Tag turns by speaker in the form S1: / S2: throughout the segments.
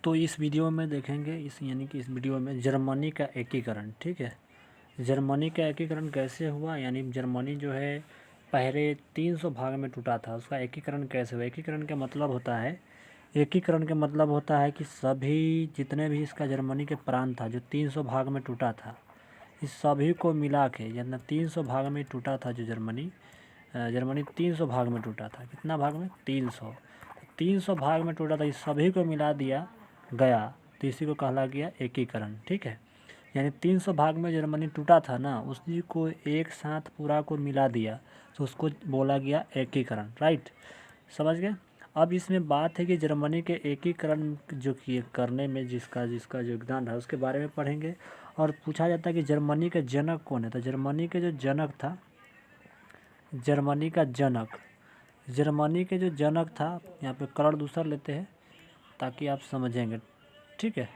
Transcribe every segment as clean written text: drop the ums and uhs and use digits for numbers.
S1: तो इस वीडियो में देखेंगे इस वीडियो में जर्मनी का एकीकरण। ठीक है, जर्मनी का एकीकरण कैसे हुआ, यानी जर्मनी जो है पहले 300 भाग में टूटा था, उसका एकीकरण कैसे हुआ। एकीकरण का मतलब होता है कि सभी जितने भी इसका जर्मनी के प्रांत था जो 300 भाग में टूटा था, इस सभी को मिला के जितना 300 भाग में टूटा था जो जर्मनी 300 भाग में टूटा था। कितना भाग में? 300 भाग में टूटा था, इस सभी को मिला दिया गया तो इसी को कहला गया एकीकरण। ठीक है, यानी 300 भाग में जर्मनी टूटा था ना, उसी को एक साथ पूरा को मिला दिया तो उसको बोला गया एकीकरण। राइट, समझ गए। अब इसमें बात है कि जर्मनी के एकीकरण जो किए करने में जिसका योगदान रहा उसके बारे में पढ़ेंगे। और पूछा जाता है कि जर्मनी का जनक कौन है, तो जर्मनी के जो जनक था, जर्मनी के जो जनक था, यहाँ पे कलर दूसरा लेते हैं ताकि आप समझेंगे। ठीक है,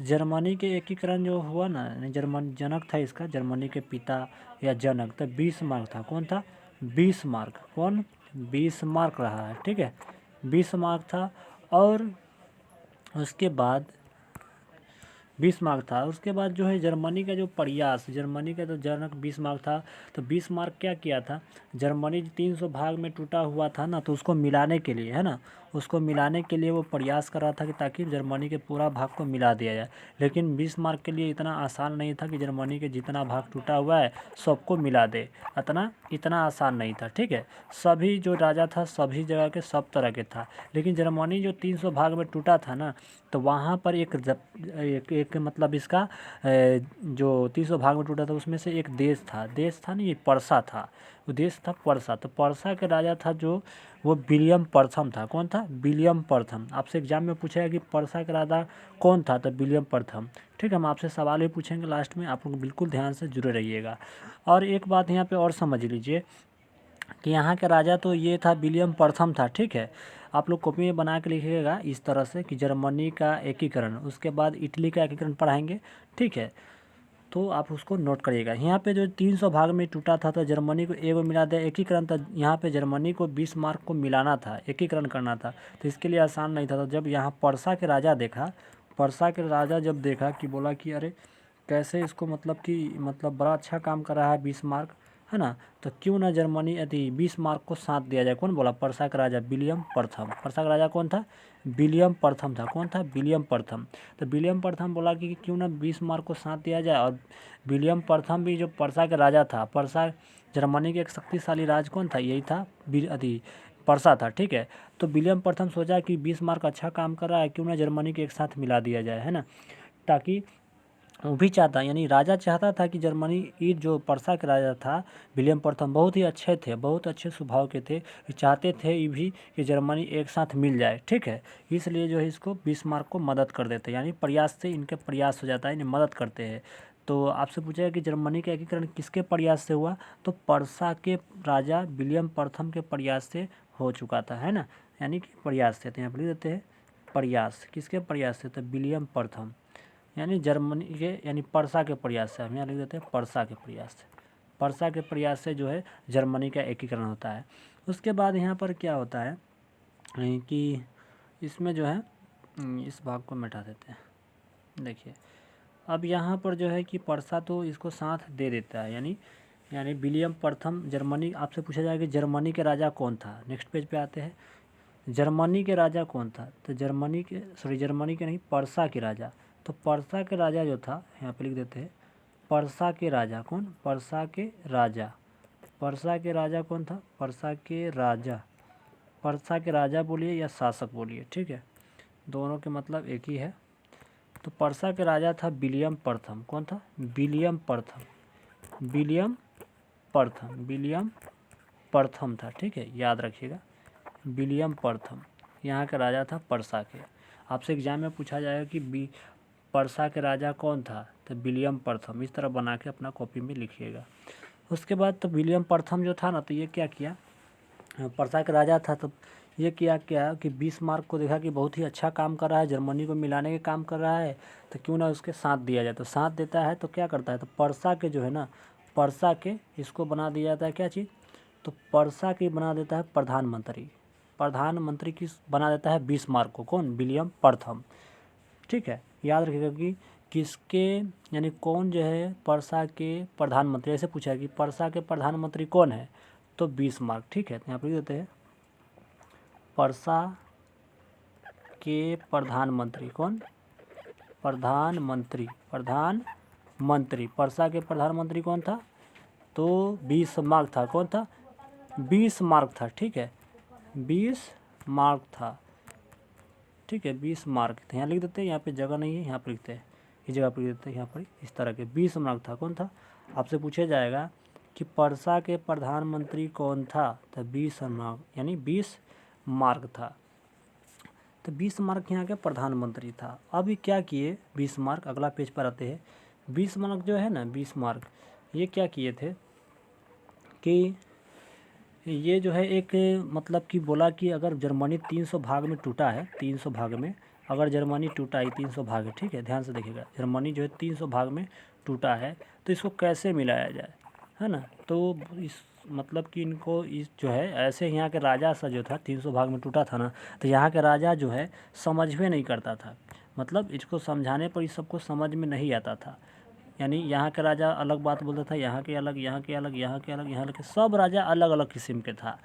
S1: जर्मनी के एकीकरण जो हुआ ना, जनक था इसका, जर्मनी के पिता या जनक, तो बीसमार्क था। कौन था? बीसमार्क। कौन? बीसमार्क रहा है। ठीक है, बीसमार्क था। और उसके बाद बीसमार्क था। उसके बाद जो है जर्मनी का जो प्रयास, जर्मनी का तो जनक बीसमार्क था, तो बीसमार्क क्या किया था, जर्मनी 300 भाग में टूटा हुआ था ना, तो उसको मिलाने के लिए, है ना, उसको मिलाने के लिए वो प्रयास कर रहा था कि ताकि जर्मनी के पूरा भाग को मिला दिया जाए। लेकिन बीसमार्क के लिए इतना आसान नहीं था कि जर्मनी के जितना भाग टूटा हुआ है सबको मिला दे, इतना आसान नहीं था। ठीक है, सभी जो राजा था सभी जगह के सब तरह के था, लेकिन जर्मनी जो 300 भाग में टूटा था ना, तो वहाँ पर एक मतलब इसका जो 300 भाग में टूटा था उसमें से एक देश था नहीं, पर्सा था। वो देश था पर्सा। तो पर्सा के राजा था जो वो विलियम प्रथम था। कौन था? विलियम प्रथम। आपसे एग्जाम में पूछेगा कि पर्सा का राजा कौन था, तो विलियम प्रथम। ठीक है, हम आपसे सवाल भी पूछेंगे लास्ट में, आप लोग बिल्कुल ध्यान से जुड़े रहिएगा। और एक बात यहाँ पे और समझ लीजिए कि यहाँ के राजा तो ये था, विलियम प्रथम था। ठीक है, आप लोग कॉपी में बना के लिखिएगा इस तरह से कि जर्मनी का एकीकरण, उसके बाद इटली का एकीकरण पढ़ाएंगे। ठीक है, तो आप उसको नोट करिएगा। यहाँ पे जो 300 भाग में टूटा था तो जर्मनी को एगो मिला दिया, एकीकरण था। यहाँ पे जर्मनी को बीसमार्क को मिलाना था, एकीकरण करना था, तो इसके लिए आसान नहीं था। तो जब यहाँ पर्सा के राजा जब देखा कि बोला कि अरे कैसे इसको मतलब बड़ा अच्छा काम कर रहा है बीसमार्क, है ना, तो क्यों ना जर्मनी यदि बीसमार्क को साथ दिया जाए। कौन बोला? पर्सा का राजा विलियम प्रथम। पर्सा का राजा कौन था? विलियम प्रथम था। कौन था? विलियम प्रथम। तो विलियम प्रथम बोला कि क्यों ना बीसमार्क को साथ दिया जाए। और विलियम प्रथम भी जो पर्सा का राजा था, पर्सा जर्मनी के एक शक्तिशाली राज कौन था? यही था, पर्सा था। ठीक है, तो विलियम प्रथम सोचा कि बीसमार्क अच्छा काम कर रहा है, क्यों ना जर्मनी के एक साथ मिला दिया जाए, है ना, ताकि वो भी चाहता, यानी राजा चाहता था कि जर्मनी, ये जो पर्सा के राजा था विलियम प्रथम, बहुत ही अच्छे थे, बहुत अच्छे स्वभाव के थे, ये चाहते थे ये भी कि जर्मनी एक साथ मिल जाए। ठीक है, इसलिए जो है इसको बीसमार्क को मदद कर देते हैं, यानी प्रयास से इनके प्रयास हो जाता है, यानी मदद करते हैं। तो आपसे पूछेगा कि जर्मनी का एकीकरण किसके प्रयास से हुआ, तो पर्सा के राजा विलियम प्रथम के प्रयास से हो चुका था, है ना, यानी कि प्रयास से। तो यहाँ पर लिख देते हैं प्रयास, किसके प्रयास से, तो विलियम प्रथम, यानी जर्मनी के, यानी पर्सा के प्रयास से। हम यहाँ लिख देते हैं पर्सा के प्रयास से। पर्सा के प्रयास से जो है जर्मनी का एकीकरण होता है। उसके बाद यहाँ पर क्या होता है कि इसमें जो है इस भाग को मिटा देते हैं। देखिए, अब यहाँ पर जो है कि पर्सा तो इसको साथ दे देता है, यानी विलियम प्रथम जर्मनी। आपसे पूछा जाएगा कि जर्मनी के राजा कौन था। नेक्स्ट पेज पे आते हैं, जर्मनी के राजा कौन था, तो जर्मनी के नहीं, पर्सा के राजा। तो पर्सा के राजा जो था, यहाँ पे लिख देते हैं पर्सा के राजा। कौन? पर्सा के राजा। पर्सा के राजा कौन था? पर्सा के राजा। पर्सा के राजा बोलिए या शासक बोलिए, ठीक है, दोनों के मतलब एक ही है। तो पर्सा के राजा था विलियम प्रथम। कौन था? विलियम प्रथम। विलियम प्रथम था। ठीक है, याद रखिएगा, विलियम प्रथम यहाँ का राजा था पर्सा के। आपसे एग्जाम में पूछा जाएगा कि पर्सा के राजा कौन था, तो विलियम प्रथम। इस तरह बना के अपना कॉपी में लिखिएगा। उसके बाद तो विलियम प्रथम जो था ना, तो ये क्या किया, पर्सा का राजा था, तो ये क्या कि बीसमार्क को देखा कि बहुत ही अच्छा काम कर रहा है, जर्मनी को मिलाने के काम कर रहा है, तो क्यों ना उसके साथ दिया जाए। तो साथ देता है तो क्या करता है, तो पर्सा के जो है ना, पर्सा के इसको बना दिया जाता है क्या चीज़, तो पर्सा के बना देता है प्रधानमंत्री। प्रधानमंत्री किस बना देता है? बीसमार्क को। कौन? विलियम प्रथम। ठीक है, याद रखिएगा कि किसके यानी कौन जो है पर्सा के प्रधानमंत्री, ऐसे पूछा है कि पर्सा के प्रधानमंत्री कौन है, तो बिस्मार्क। ठीक है, तो यहाँ पर लिख देते हैं पर्सा के प्रधानमंत्री कौन, प्रधानमंत्री पर्सा के प्रधानमंत्री कौन था, तो बिस्मार्क था। कौन था, बिस्मार्क था। ठीक है, बिस्मार्क था। ठीक है, बिस्मार्क यहाँ लिख देते हैं, यहाँ पे जगह नहीं है, यहाँ पर लिखते हैं, इस जगह पर लिख देते हैं, यहाँ पर इस तरह के बिस्मार्क था। कौन था, आपसे पूछा जाएगा कि पर्सा के प्रधानमंत्री कौन था, तो बिस्मार्क यानी बिस्मार्क था। तो बिस्मार्क यहाँ के प्रधानमंत्री था। अब ये क्या किए बिस्मार्क, अगला पेज पर आते हैं। बिस्मार्क जो है ना, बिस्मार्क ये क्या किए थे कि ये जो है एक मतलब कि बोला कि अगर जर्मनी 300 भाग में टूटा है, 300 भाग में अगर जर्मनी टूटा है, 300 भाग है। ठीक है, ध्यान से देखिएगा, जर्मनी जो है 300 भाग में टूटा है, तो इसको कैसे मिलाया जाए, है ना। तो इस मतलब कि इनको इस जो है ऐसे यहाँ के राजा सा जो था 300 भाग में टूटा था ना, तो यहाँ के राजा जो है समझ में नहीं करता था, मतलब इसको समझाने पर इस सबको समझ में नहीं आता था। यानी यहाँ के राजा अलग बात बोलता था, यहाँ के अलग, यहाँ के अलग, यहाँ के अलग, यहाँ के सब राजा अलग अलग किस्म के था,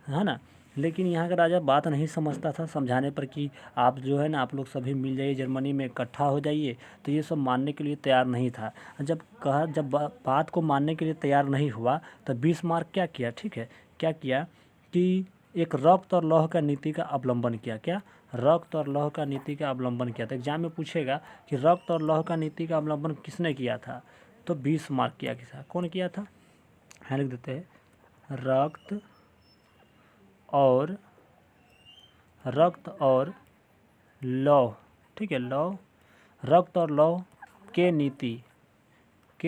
S1: है ना। लेकिन यहाँ का राजा बात नहीं समझता था, समझाने पर कि आप जो है ना आप लोग सभी मिल जाइए जर्मनी में, इकट्ठा हो जाइए, तो ये सब मानने के लिए तैयार नहीं था। जब बात को मानने के लिए तैयार नहीं हुआ, तो बिस्मार्क क्या किया, ठीक है, क्या किया कि एक रक्त और लौह का नीति का अवलंबन किया। क्या, रक्त और लौह का नीति का अवलंबन किया था। एग्जाम में पूछेगा कि रक्त और लौह का नीति का अवलंबन किसने किया था, तो बिस्मार्क किया। किसा, कौन किया था, यहाँ लिख देते हैं रक्त और लौह। ठीक है, लौह, रक्त और लौह के नीति ठीक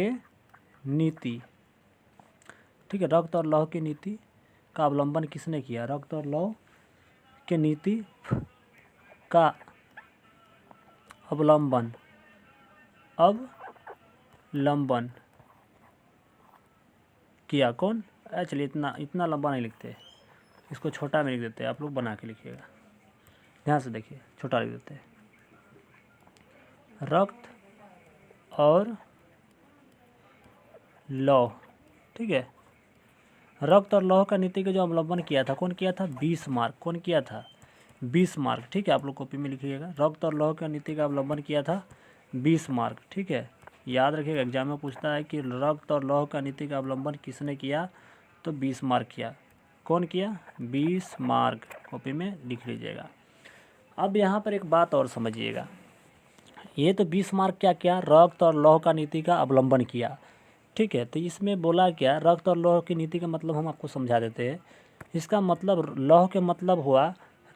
S1: है, रक्त और लौह की नीति का अवलंबन किसने किया, रक्त और लौह के नीति का अवलंबन किया। कौन, चलिए इतना लंबा नहीं लिखते, इसको छोटा में लिख देते हैं, आप लोग बना के लिखिएगा, ध्यान से देखिए, छोटा लिख देते हैं, रक्त और लौह। ठीक है, रक्त और लौह का नीति का जो अवलंबन किया था, कौन किया था, बिस्मार्क। कौन किया था, बिस्मार्क। ठीक है, आप लोग कॉपी में लिखिएगा, रक्त और लौह का नीति का अवलंबन किया था बिस्मार्क। ठीक है, याद रखिएगा, एग्जाम में पूछता है कि रक्त और लौह का नीति का अवलंबन किसने किया, तो बिस्मार्क किया। कौन किया, बिस्मार्क, कॉपी में लिख लीजिएगा। अब यहाँ पर एक बात और समझिएगा, ये तो बिस्मार्क क्या किया, रक्त और लौह का नीति का अवलंबन किया। ठीक है, तो इसमें बोला क्या, रक्त और लौह की नीति का मतलब हम आपको समझा देते हैं। इसका मतलब लौह के मतलब हुआ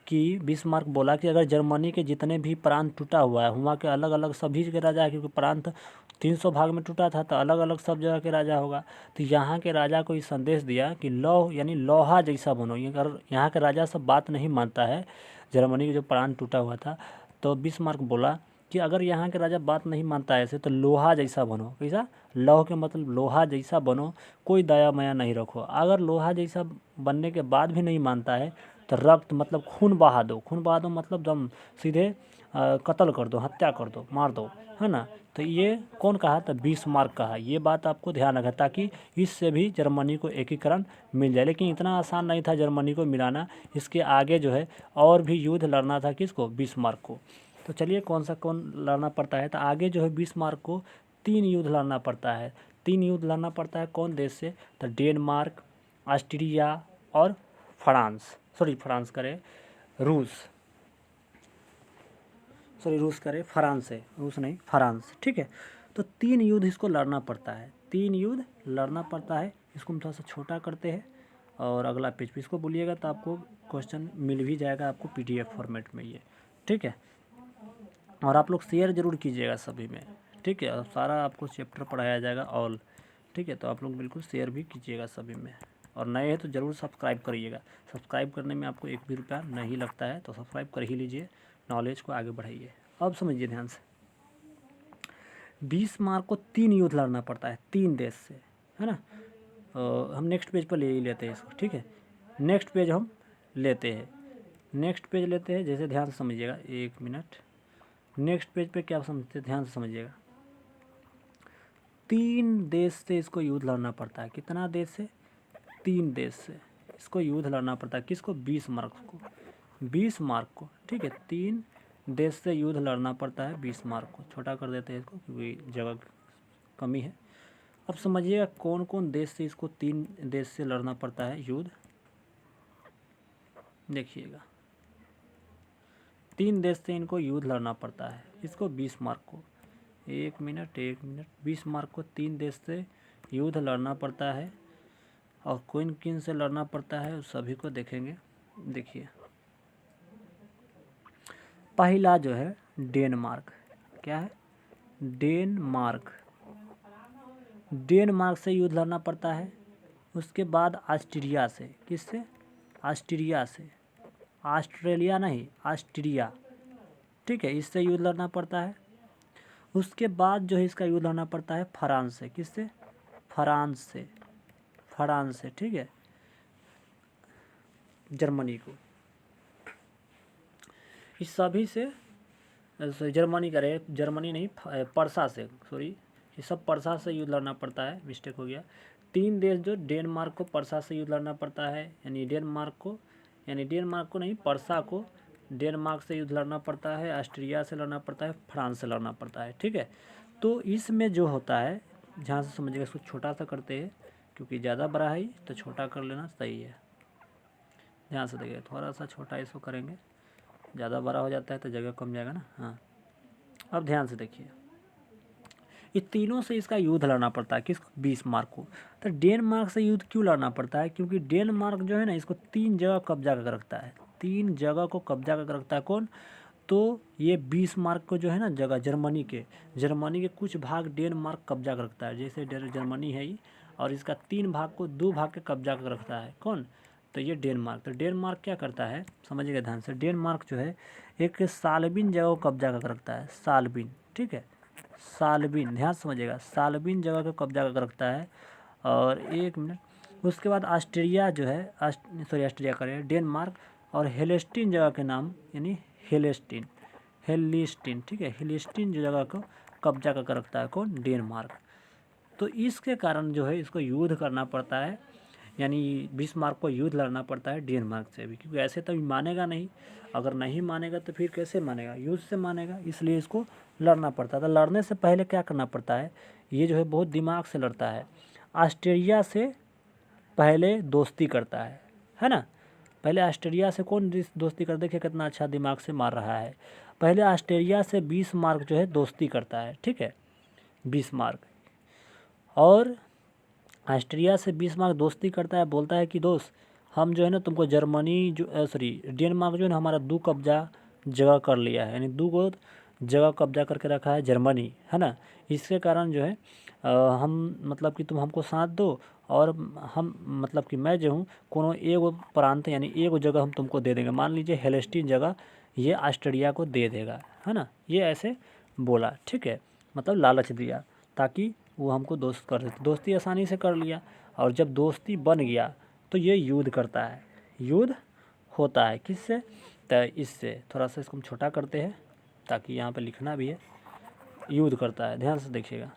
S1: कि बिस्मार्क बोला कि अगर जर्मनी के जितने भी प्रांत टूटा हुआ है, वहाँ के अलग अलग सभी के राजा है, क्योंकि प्रांत 300 भाग में टूटा था, तो अलग अलग सब जगह के राजा होगा। तो यहाँ के राजा को ये संदेश दिया कि लौह यानी लोहा जैसा बनो। ये अगर यहाँ के राजा सब बात नहीं मानता है, जर्मनी के जो प्रांत टूटा हुआ था, तो बिस्मार्क बोला कि अगर यहाँ के राजा बात नहीं मानता है ऐसे, तो लोहा जैसा बनो। कैसा, लौह के मतलब लोहा जैसा बनो, कोई दया माया नहीं रखो। अगर लोहा जैसा बनने के बाद भी नहीं मानता है, तो रक्त मतलब खून बहा दो। खून बहा दो मतलब दम सीधे कत्ल कर दो, हत्या कर दो, मार दो, है ना। तो ये कौन कहा, तो बिस्मार्क कहा। ये बात आपको ध्यान रखना, ताकि इससे भी जर्मनी को एकीकरण मिल जाए। लेकिन इतना आसान नहीं था जर्मनी को मिलाना, इसके आगे जो है और भी युद्ध लड़ना था, किसको, बिस्मार्क को। तो चलिए कौन लड़ना पड़ता है, तो आगे जो है बिस्मार्क को 3 युद्ध लड़ना पड़ता है। 3 युद्ध लड़ना पड़ता है, कौन देश से, तो डेनमार्क, ऑस्ट्रिया और फ्रांस करे फ्रांस। ठीक है, तो 3 युद्ध इसको लड़ना पड़ता है, 3 युद्ध लड़ना पड़ता है। इसको हम थोड़ा सा छोटा करते हैं और अगला पेज पे इसको बोलिएगा, तो आपको क्वेश्चन मिल भी जाएगा आपको PDF फॉर्मेट में ये। ठीक है, और आप लोग शेयर ज़रूर कीजिएगा सभी में। ठीक है, और सारा आपको चैप्टर पढ़ाया जाएगा ऑल। ठीक है, तो आप लोग बिल्कुल शेयर भी कीजिएगा सभी में, और नए हैं तो ज़रूर सब्सक्राइब करिएगा। सब्सक्राइब करने में आपको 1 भी रुपया नहीं लगता है, तो सब्सक्राइब कर ही लीजिए, नॉलेज को आगे बढ़ाइए। अब समझिए ध्यान से, बिस्मार्क को 3 युद्ध लड़ना पड़ता है 3 देश से, है ना। हम नेक्स्ट पेज पर ले ही लेते हैं इसको। ठीक है, नेक्स्ट पेज हम लेते हैं, जैसे ध्यान से समझिएगा, 1 मिनट, नेक्स्ट पेज पे क्या समझते, ध्यान से समझिएगा। 3 देश से इसको युद्ध लड़ना पड़ता है। कितना देश से? 3 देश से इसको युद्ध लड़ना पड़ता है। किसको? बिस्मार्क को, बिस्मार्क को, ठीक है। 3 देश से युद्ध लड़ना पड़ता है बिस्मार्क को। छोटा कर देते हैं इसको क्योंकि जगह कमी है। अब समझिएगा कौन कौन देश से इसको 3 देश से लड़ना पड़ता है युद्ध। देखिएगा 3 देश से इनको युद्ध लड़ना पड़ता है। इसको बिस्मार्क को, एक मिनट, बिस्मार्क को 3 देश से युद्ध लड़ना पड़ता है। और किन किन से लड़ना पड़ता है उस सभी को देखेंगे। देखिए पहला जो है डेनमार्क, क्या है? डेनमार्क, डेनमार्क से युद्ध लड़ना पड़ता है। उसके बाद ऑस्ट्रिया से, किससे? ऑस्ट्रिया से, ऑस्ट्रेलिया नहीं, ऑस्ट्रिया, ठीक है, इससे युद्ध लड़ना पड़ता है। उसके बाद जो है इसका युद्ध लड़ना पड़ता है फ्रांस से। किससे? फ्रांस से, फ्रांस से, ठीक है, जर्मनी को। इस सभी से जर्मनी का रहे, जर्मनी नहीं, पर्सा से, सॉरी, ये सब पर्सा से युद्ध लड़ना पड़ता है, मिस्टेक हो गया। 3 देश जो डेनमार्क को पर्सा से युद्ध लड़ना पड़ता है, यानी डेनमार्क को नहीं, पर्सा को डेनमार्क से युद्ध लड़ना पड़ता है, ऑस्ट्रिया से लड़ना पड़ता है, फ्रांस से लड़ना पड़ता है, ठीक है। तो इसमें जो होता है, जहाँ से समझिएगा, इसको छोटा सा करते हैं क्योंकि ज़्यादा बड़ा है तो छोटा कर लेना सही है। ध्यान से देखिए, थोड़ा सा छोटा इसको करेंगे, ज़्यादा बड़ा हो जाता है तो जगह कम जाएगा ना। हाँ, अब ध्यान से देखिए, ये तीनों से इसका युद्ध लड़ना पड़ता है। किसको? बिस्मार्क को। तो डेनमार्क से युद्ध क्यों लड़ना पड़ता है? क्योंकि डेनमार्क जो है ना, इसको 3 जगह कब्जा करके रखता है। 3 जगह को कब्जा करके रखता है। कौन? तो ये बिस्मार्क को जो है ना जगह, जर्मनी के कुछ भाग डेनमार्क कब्जा कर रखता है। जैसे जर्मनी है ये, और इसका 3 भाग को 2 भाग के कब्जा कर रखता है। कौन? तो ये डेनमार्क। तो डेनमार्क क्या करता है, समझिएगा ध्यान से। डेनमार्क जो है एक साल्बिन जगह को कब्जा कर रखता है, साल्बिन, ठीक है, साल्बिन, ध्यान समझिएगा, साल्बिन जगह को कब्जा कर रखता है। और एक मिनट, उसके बाद ऑस्ट्रिया जो है, ऑस्ट्रिया करें, डेनमार्क और हेलेस्टीन जगह के नाम, यानी हेलेस्टीन, ठीक है, हेलेस्टीन जो जगह को कब्जा कर रखता है। कौन? डेनमार्क। तो इसके कारण जो है इसको युद्ध करना पड़ता है, यानी बिस्मार्क को युद्ध लड़ना पड़ता है डेनमार्क से भी, क्योंकि ऐसे तो मानेगा नहीं। अगर नहीं मानेगा तो फिर कैसे मानेगा? युद्ध से मानेगा, इसलिए इसको लड़ना पड़ता है। तो लड़ने से पहले क्या करना पड़ता है, ये जो है बहुत दिमाग से लड़ता है। ऑस्ट्रेलिया से पहले दोस्ती करता है ना। पहले ऑस्ट्रेलिया से कौन दोस्ती कर, देखिए कितना अच्छा दिमाग से मार रहा है। पहले ऑस्ट्रेलिया से बिस्मार्क जो है दोस्ती करता है, ठीक है, बिस्मार्क। और ऑस्ट्रिया से बिस्मार्क दोस्ती करता है, बोलता है कि दोस्त, हम जो है ना तुमको जर्मनी जो, सॉरी, डेनमार्क जो है ना हमारा 2 कब्जा जगह कर लिया है, यानी 2 को जगह कब्जा करके रखा है जर्मनी, है ना। इसके कारण जो है हम, मतलब कि तुम हमको साथ दो, और हम, मतलब कि मैं जो हूँ कोनो एगो प्रांत, यानी एगो जगह हम तुमको दे देंगे। मान लीजिए हेलेस्टीन जगह ये ऑस्ट्रिया को दे देगा, है ना। ये ऐसे बोला, ठीक है, मतलब लालच दिया ताकि वो हमको दोस्त कर देते। दोस्ती आसानी से कर लिया, और जब दोस्ती बन गया तो ये युद्ध करता है, युद्ध होता है। किससे? तो इससे। थोड़ा सा इसको हम छोटा करते हैं ताकि यहाँ पे लिखना भी है। युद्ध करता है, ध्यान से देखिएगा,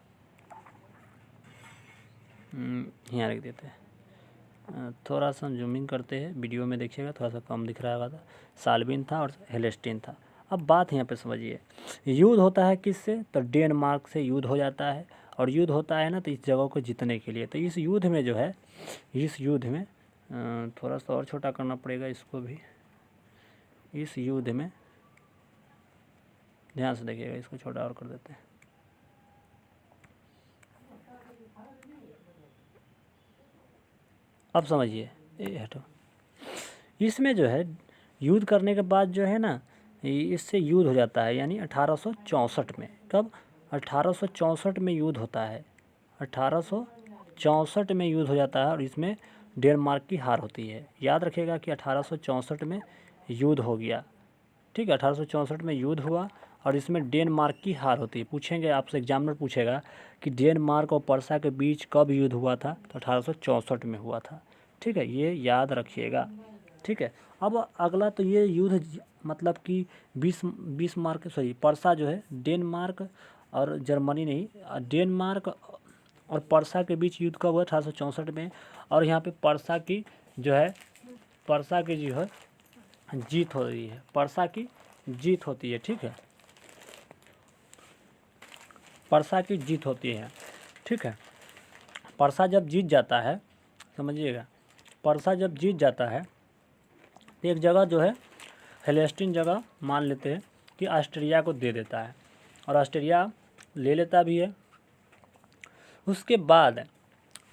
S1: यहाँ लिख देते हैं। थोड़ा सा जूमिंग करते हैं, वीडियो में देखिएगा थोड़ा सा कम दिख रहा होगा। साल्बिन था और हेलेस्टीन था। अब बात यहाँ पे समझिए, युद्ध होता है किससे? तो डेनमार्क से युद्ध हो जाता है। और युद्ध होता है ना तो इस जगह को जीतने के लिए। तो इस युद्ध में जो है, इस युद्ध में थोड़ा सा और छोटा करना पड़ेगा इसको भी। इस युद्ध में ध्यान से देखिएगा, इसको छोटा और कर देते हैं। अब समझिए, ये हटो। इसमें जो है युद्ध करने के बाद जो है ना, इससे युद्ध हो जाता है, यानी 1864 में। कब? 1864 में युद्ध होता है, 1864 में युद्ध हो जाता है। और इसमें डेनमार्क की हार होती है। याद रखिएगा कि 1864 में युद्ध हो गया, ठीक है, 1864 में युद्ध हुआ और इसमें डेनमार्क की हार होती है। पूछेंगे आपसे, एग्जामिनर पूछेगा कि डेनमार्क और पर्सा के बीच कब युद्ध हुआ था? तो 1864 में हुआ था, ठीक है, ये याद रखिएगा, ठीक है। अब अगला तो ये युद्ध मतलब कि बिस्मार्क सॉरी पर्सा जो है डेनमार्क और जर्मनी नहीं, डेनमार्क और पर्सा के बीच युद्ध कब हुआ 1864 में। और यहाँ पे पर्सा की जो है जीत हो रही है, पर्सा की जीत होती है, ठीक है, पर्सा की जीत होती है, ठीक है। पर्सा जब जीत जाता है, समझिएगा, पर्सा जब जीत जाता है तो एक जगह जो है हेलेस्टीन जगह मान लेते हैं कि ऑस्ट्रिया को दे देता है और ऑस्ट्रिया ले लेता भी है। उसके बाद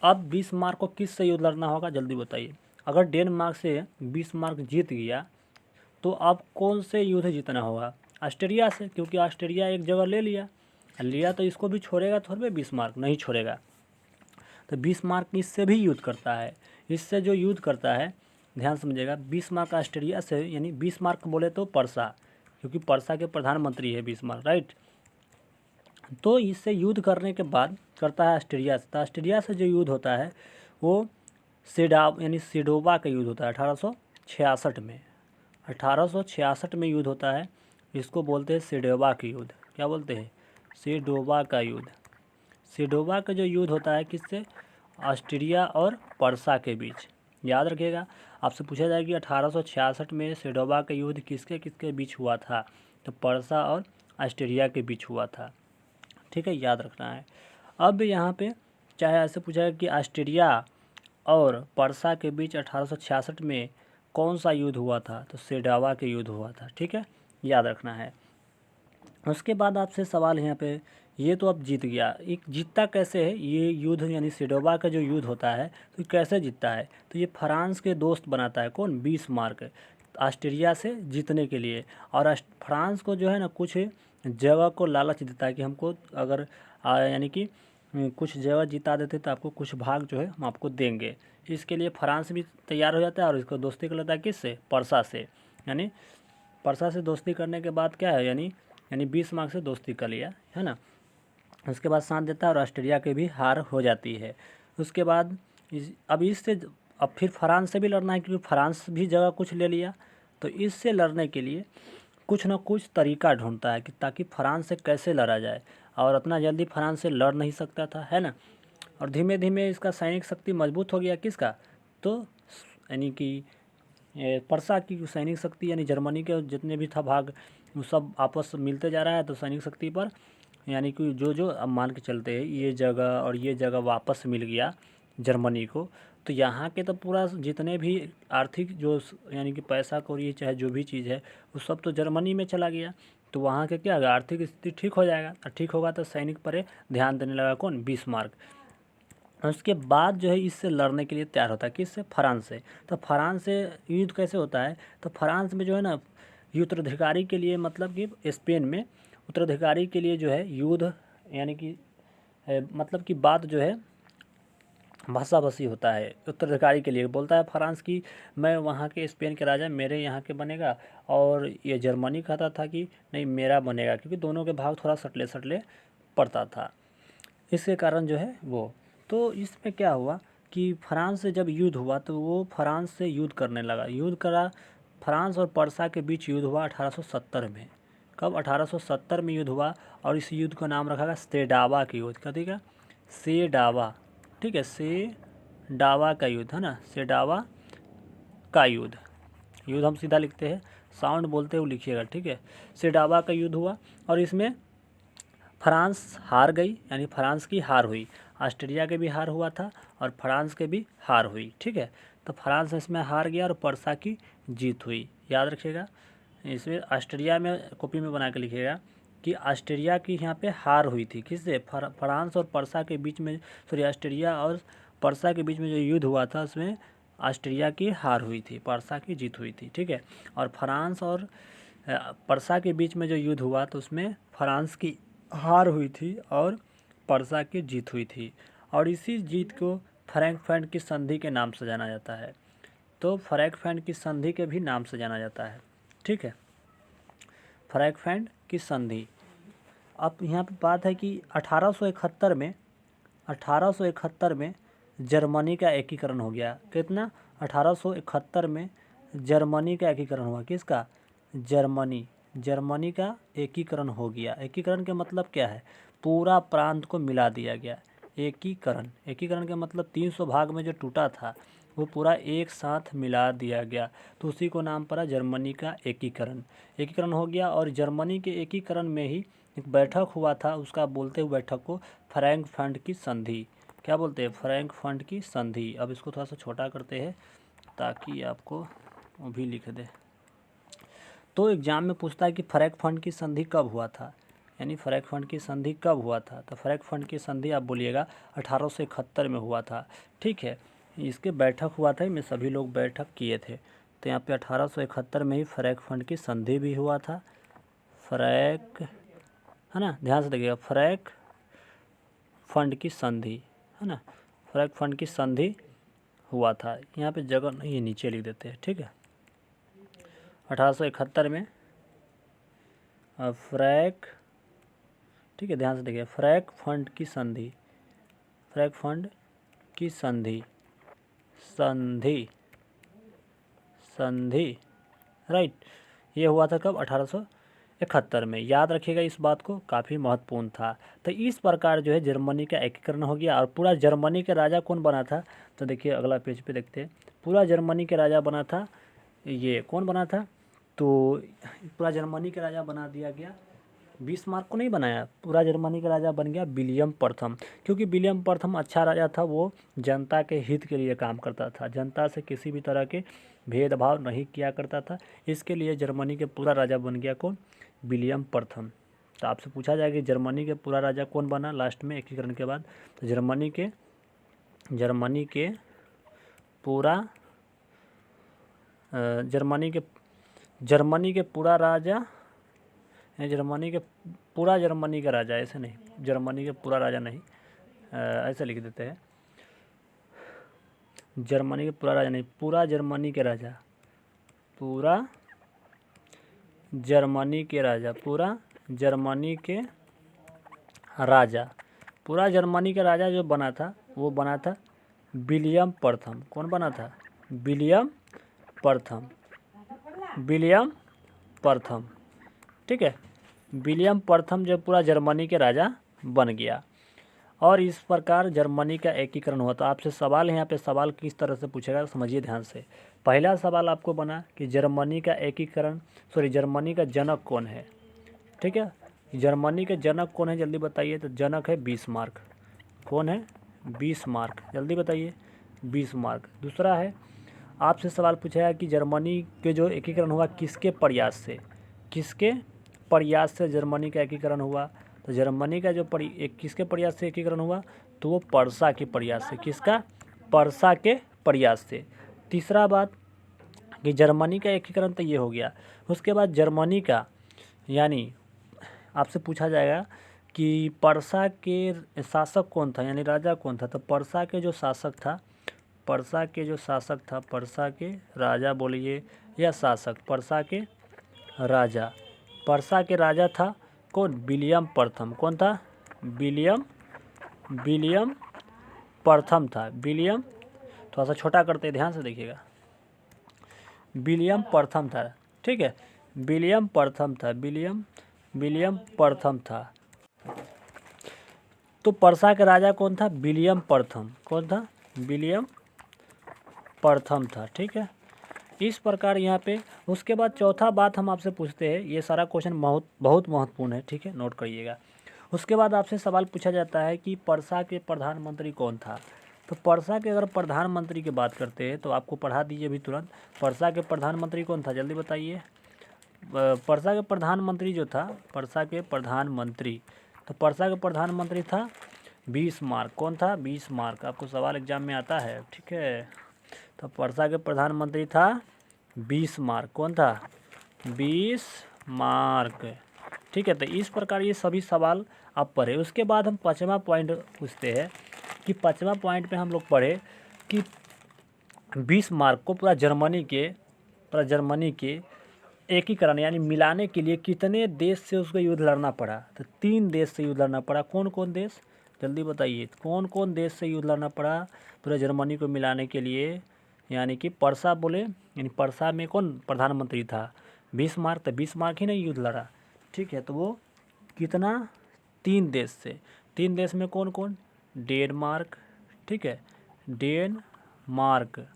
S1: अब बिस्मार्क को किस से युद्ध लड़ना होगा जल्दी बताइए। अगर डेनमार्क से बिस्मार्क जीत गया तो अब कौन से युद्ध जीतना होगा, ऑस्ट्रिया से, क्योंकि ऑस्ट्रिया एक जगह ले लिया तो इसको भी छोड़ेगा थोड़े, बिस्मार्क नहीं छोड़ेगा। तो बिस्मार्क इससे भी युद्ध करता है, इससे जो युद्ध करता है ध्यान समझिएगा, बिस्मार्क ऑस्ट्रिया से, यानी बिस्मार्क बोले तो पर्सा, क्योंकि पर्सा के प्रधानमंत्री है बिस्मार्क, राइट। तो इससे युद्ध करने के बाद करता है ऑस्ट्रिया से। तो ऑस्ट्रिया से जो युद्ध होता है वो सेडोवा का युद्ध होता है 1866 में। 1866 में युद्ध होता है, इसको बोलते हैं सेडोवा का युद्ध। क्या बोलते हैं? सेडोवा का युद्ध। सेडोवा का जो युद्ध होता है किससे? ऑस्ट्रिया और पर्सा के बीच। याद रखिएगा, आपसे पूछा जाएगा कि 1866 में सेडोवा का युद्ध किसके किसके बीच हुआ था, तो पर्सा और ऑस्ट्रिया के बीच हुआ था, ठीक है, याद रखना है। अब यहाँ पे चाहे ऐसे पूछा है कि ऑस्ट्रिया और पर्सा के बीच 1866 में कौन सा युद्ध हुआ था, तो सेडोवा के युद्ध हुआ था, ठीक है, याद रखना है। उसके बाद आपसे सवाल यहाँ पे, ये तो अब जीत गया, एक जीतता कैसे है ये युद्ध, यानी सेडोवा का जो युद्ध होता है तो कैसे जीतता है, तो ये फ्रांस के दोस्त बनाता है, कौन? बिस्मार्क, ऑस्ट्रिया से जीतने के लिए। और फ्रांस को जो है ना कुछ जगह को लालच देता है कि हमको अगर यानी कि कुछ जगह जिता देते तो आपको कुछ भाग जो है हम आपको देंगे। इसके लिए फ्रांस भी तैयार हो जाता है और इसको दोस्ती कर लेता है किससे? पर्सा से। यानी पर्सा से दोस्ती करने के बाद क्या है, यानी बिस्मार्क से दोस्ती कर लिया, है ना। उसके बाद साथ देता है और ऑस्ट्रिया की भी हार हो जाती है। उसके बाद अब फिर फ्रांस से भी लड़ना है, क्योंकि फ्रांस भी जगह कुछ ले लिया, तो इससे लड़ने के लिए कुछ ना कुछ तरीका ढूंढता है कि ताकि फ्रांस से कैसे लड़ा जाए, और इतना जल्दी फ्रांस से लड़ नहीं सकता था, है ना। और धीमे धीमे इसका सैनिक शक्ति मजबूत हो गया, किसका? तो यानी कि पर्सा की सैनिक शक्ति, यानी जर्मनी के जितने भी था भाग वो सब आपस में मिलते जा रहा है, तो सैनिक शक्ति पर यानी कि जो अब मान के चलते हैं ये जगह और ये जगह वापस मिल गया जर्मनी को, तो यहाँ के तो पूरा जितने भी आर्थिक जो यानी कि पैसा कौड़ी चाहे जो भी चीज़ है वो सब तो जर्मनी में चला गया। तो वहाँ के क्या होगा, आर्थिक स्थिति ठीक हो जाएगा, और ठीक होगा तो सैनिक पर ध्यान देने लगा कौन? बिस्मार्क। उसके बाद जो है इससे लड़ने के लिए तैयार होता है, किससे? फ्रांस से। तो फ्रांस से युद्ध कैसे होता है, तो फ्रांस में जो है ना उत्तराधिकारी के लिए, मतलब कि स्पेन में उत्तराधिकारी के लिए जो है युद्ध, यानी कि मतलब कि बात जो है भाषाभाषी होता है। उत्तराधिकारी के लिए बोलता है फ्रांस की मैं वहाँ के स्पेन के राजा मेरे यहाँ के बनेगा, और ये जर्मनी कहता था कि नहीं मेरा बनेगा, क्योंकि दोनों के भाग थोड़ा सटले सटले पड़ता था, इसके कारण जो है वो। तो इसमें क्या हुआ कि फ्रांस से जब युद्ध हुआ तो वो फ्रांस से युद्ध करने लगा, युद्ध करा। फ्रांस और पर्सा के बीच युद्ध हुआ 1870 में। कब? 1870 में युद्ध हुआ, और इस युद्ध का नाम रखा गया सेडावा की युद्ध। क्या ठीक है? सेडावा, ठीक है, सेडावा का युद्ध, है ना, सेडावा का युद्ध। युद्ध हम सीधा लिखते हैं, साउंड बोलते हुए लिखिएगा, ठीक है। सेडावा का युद्ध हुआ और इसमें फ्रांस हार गई, यानी फ्रांस की हार हुई। ऑस्ट्रिया के भी हार हुआ था और फ्रांस के भी हार हुई, ठीक है। तो फ्रांस इसमें हार गया और पर्सा की जीत हुई, याद रखिएगा। इसमें ऑस्ट्रिया में कॉपी में बना के लिखिएगा कि ऑस्ट्रिया की यहाँ पे हार हुई थी, किससे? फ्रांस और पर्सा के बीच में, सॉरी ऑस्ट्रिया और पर्सा के बीच में जो युद्ध हुआ था उसमें ऑस्ट्रिया की हार हुई थी, पर्सा की जीत हुई थी, ठीक है। और फ्रांस और पर्सा के बीच में जो युद्ध हुआ तो उसमें फ्रांस की हार हुई थी और पर्सा की जीत हुई थी, और इसी जीत को फ्रैंकफर्ट की संधि के नाम से जाना जाता है। तो फ्रैंकफर्ट की संधि के भी नाम से जाना जाता है, ठीक है, फ्रैंकफर्ट की संधि। अब यहाँ पे बात है कि 1871 में जर्मनी का एकीकरण हो गया। कितना? 1871 में जर्मनी का एकीकरण हुआ, किसका? जर्मनी, जर्मनी का एकीकरण हो गया। एकीकरण का मतलब क्या है? पूरा प्रांत को मिला दिया गया। एकीकरण, एकीकरण का मतलब 300 भाग में जो टूटा था वो पूरा एक साथ मिला दिया गया, तो उसी को नाम पड़ा जर्मनी का एकीकरण। एकीकरण हो गया और जर्मनी के एकीकरण में ही एक बैठक हुआ था, उसका बोलते हुए बैठक को फ्रैंकफर्ट की संधि। क्या बोलते हैं? फ्रैंकफर्ट की संधि। अब इसको थोड़ा सा छोटा करते हैं ताकि आपको वो भी लिख दे। तो एग्जाम में पूछता है कि फ्रैंकफर्ट की संधि कब हुआ था, यानी फ्रैंकफर्ट की संधि कब हुआ था, तो फ्रैंकफर्ट की संधि आप बोलिएगा 1871 में हुआ था। ठीक है, इसके बैठक हुआ था, में सभी लोग बैठक किए थे, तो यहाँ पे 1871 में ही फ्रैंकफर्ट की संधि भी हुआ था। फ्रैंक, है ना, ध्यान से देखिएगा, फ्रैंकफर्ट की संधि, है ना, फ्रैंकफर्ट की संधि हुआ था। यहाँ पे जगह नहीं है, नीचे लिख देते हैं। ठीक है, 1871 में ठीक है, ध्यान से देखिए, फ्रैंकफर्ट की संधि, फ्रैंकफर्ट की संधि, संधि, संधि, राइट, ये हुआ था कब? 1871 में। याद रखिएगा इस बात को, काफ़ी महत्वपूर्ण था। तो इस प्रकार जो है जर्मनी का एकीकरण हो गया। और पूरा जर्मनी के राजा कौन बना था? तो देखिए अगला पेज पे देखते हैं। पूरा जर्मनी के राजा बना था, ये कौन बना था? तो पूरा जर्मनी के राजा बना दिया गया, बिस्मार्क को नहीं बनाया, पूरा जर्मनी का राजा बन गया विलियम प्रथम। क्योंकि विलियम प्रथम अच्छा राजा था, वो जनता के हित के लिए काम करता था, जनता से किसी भी तरह के भेदभाव नहीं किया करता था। इसके लिए जर्मनी के पूरा राजा बन गया कौन? विलियम प्रथम। तो आपसे पूछा जाएगा कि जर्मनी के पूरा राजा कौन बना लास्ट में एकीकरण के बाद? तो जर्मनी के पूरा जर्मनी के पूरा राजा, जर्मनी के पूरा जर्मनी का राजा, ऐसे नहीं, जर्मनी के पूरा राजा नहीं, ऐसे लिख देते हैं, जर्मनी के पूरा राजा नहीं, पूरा जर्मनी के राजा, पूरा जर्मनी के राजा, पूरा जर्मनी के राजा, पूरा जर्मनी का राजा जो बना था वो बना था विलियम प्रथम। कौन बना था? विलियम प्रथम, विलियम प्रथम। ठीक है, विलियम प्रथम जो पूरा जर्मनी के राजा बन गया। और इस प्रकार जर्मनी का एकीकरण हुआ। तो आपसे सवाल है, यहाँ पे सवाल किस तरह से पूछेगा समझिए ध्यान से। पहला सवाल आपको बना कि जर्मनी का एकीकरण, जर्मनी का जनक कौन है? ठीक है, जर्मनी के जनक कौन है जल्दी बताइए? तो जनक है बिस्मार्क। कौन है? बिस्मार्क, जल्दी बताइए। बिस्मार्क। दूसरा है, आपसे सवाल पूछा है कि जर्मनी के जो एकीकरण हुआ किसके प्रयास से, किसके प्रयास से जर्मनी का एकीकरण हुआ? तो जर्मनी का जो किसके प्रयास से एकीकरण हुआ? तो वो पर्सा के प्रयास से। किसका? पर्सा के प्रयास से। तीसरा बात कि जर्मनी का एकीकरण तो ये हो गया। उसके बाद जर्मनी का, यानी आपसे पूछा जाएगा कि पर्सा के शासक कौन था, यानी राजा कौन था? तो पर्सा के जो शासक था, पर्सा के जो शासक था, पर्सा के राजा बोलिए या शासक, पर्सा के राजा, पर्सा के राजा था कौन? विलियम प्रथम। कौन था? विलियम प्रथम था। विलियम, थोड़ा सा छोटा करते ध्यान से देखिएगा, विलियम प्रथम था। ठीक है, विलियम प्रथम था, विलियम प्रथम था। तो पर्सा के राजा कौन था? विलियम प्रथम। कौन था? विलियम प्रथम था। ठीक है, इस प्रकार यहाँ पे। उसके बाद चौथा बात हम आपसे पूछते हैं, ये सारा क्वेश्चन बहुत महत्वपूर्ण है, ठीक है, नोट करिएगा। उसके बाद आपसे सवाल पूछा जाता है कि पर्सा के प्रधानमंत्री कौन था? तो पर्सा के अगर प्रधानमंत्री की बात करते हैं तो आपको पढ़ा दीजिए भी तुरंत, पर्सा के प्रधानमंत्री कौन था जल्दी बताइए। पर्सा के प्रधानमंत्री जो था, पर्सा के प्रधानमंत्री, तो पर्सा के प्रधानमंत्री था बिस्मार्क। कौन था? बिस्मार्क। आपको सवाल एग्जाम में आता है, ठीक है। तो पर्सा के प्रधानमंत्री था बिस्मार्क। कौन था? बिस्मार्क। ठीक है, तो इस प्रकार ये सभी सवाल आप पढ़े। उसके बाद हम 5वां पॉइंट पूछते हैं कि 5वां पॉइंट पे हम लोग पढ़े कि बिस्मार्क को पूरा जर्मनी के एकीकरण यानी मिलाने के लिए कितने देश से उसको युद्ध लड़ना पड़ा? तो 3 देश से युद्ध लड़ना पड़ा। कौन कौन देश जल्दी बताइए? कौन कौन देश से युद्ध लड़ना पड़ा पूरा जर्मनी को मिलाने के लिए? यानी कि पर्सा बोले, यानी पर्सा में कौन प्रधानमंत्री था? बिस्मार्क, तो बिस्मार्क ही नहीं युद्ध लड़ा, ठीक है। तो वो कितना, 3 देश से, 3 देश में कौन कौन, डेनमार्क, ठीक है, डेनमार्क,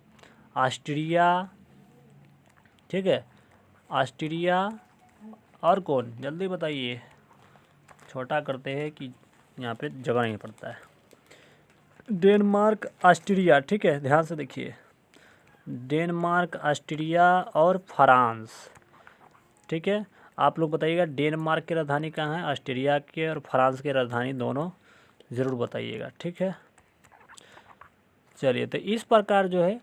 S1: ऑस्ट्रिया, ठीक है, ऑस्ट्रिया, और कौन, जल्दी बताइए, छोटा करते हैं कि यहाँ पे जगह नहीं पड़ता है। डेनमार्क, ऑस्ट्रिया, ठीक है, ध्यान से देखिए, डेनमार्क, ऑस्ट्रिया और फ्रांस, ठीक है। आप लोग बताइएगा डेनमार्क की राजधानी कहाँ है, ऑस्ट्रिया के और फ्रांस की राजधानी दोनों ज़रूर बताइएगा, ठीक है। चलिए, तो इस प्रकार जो है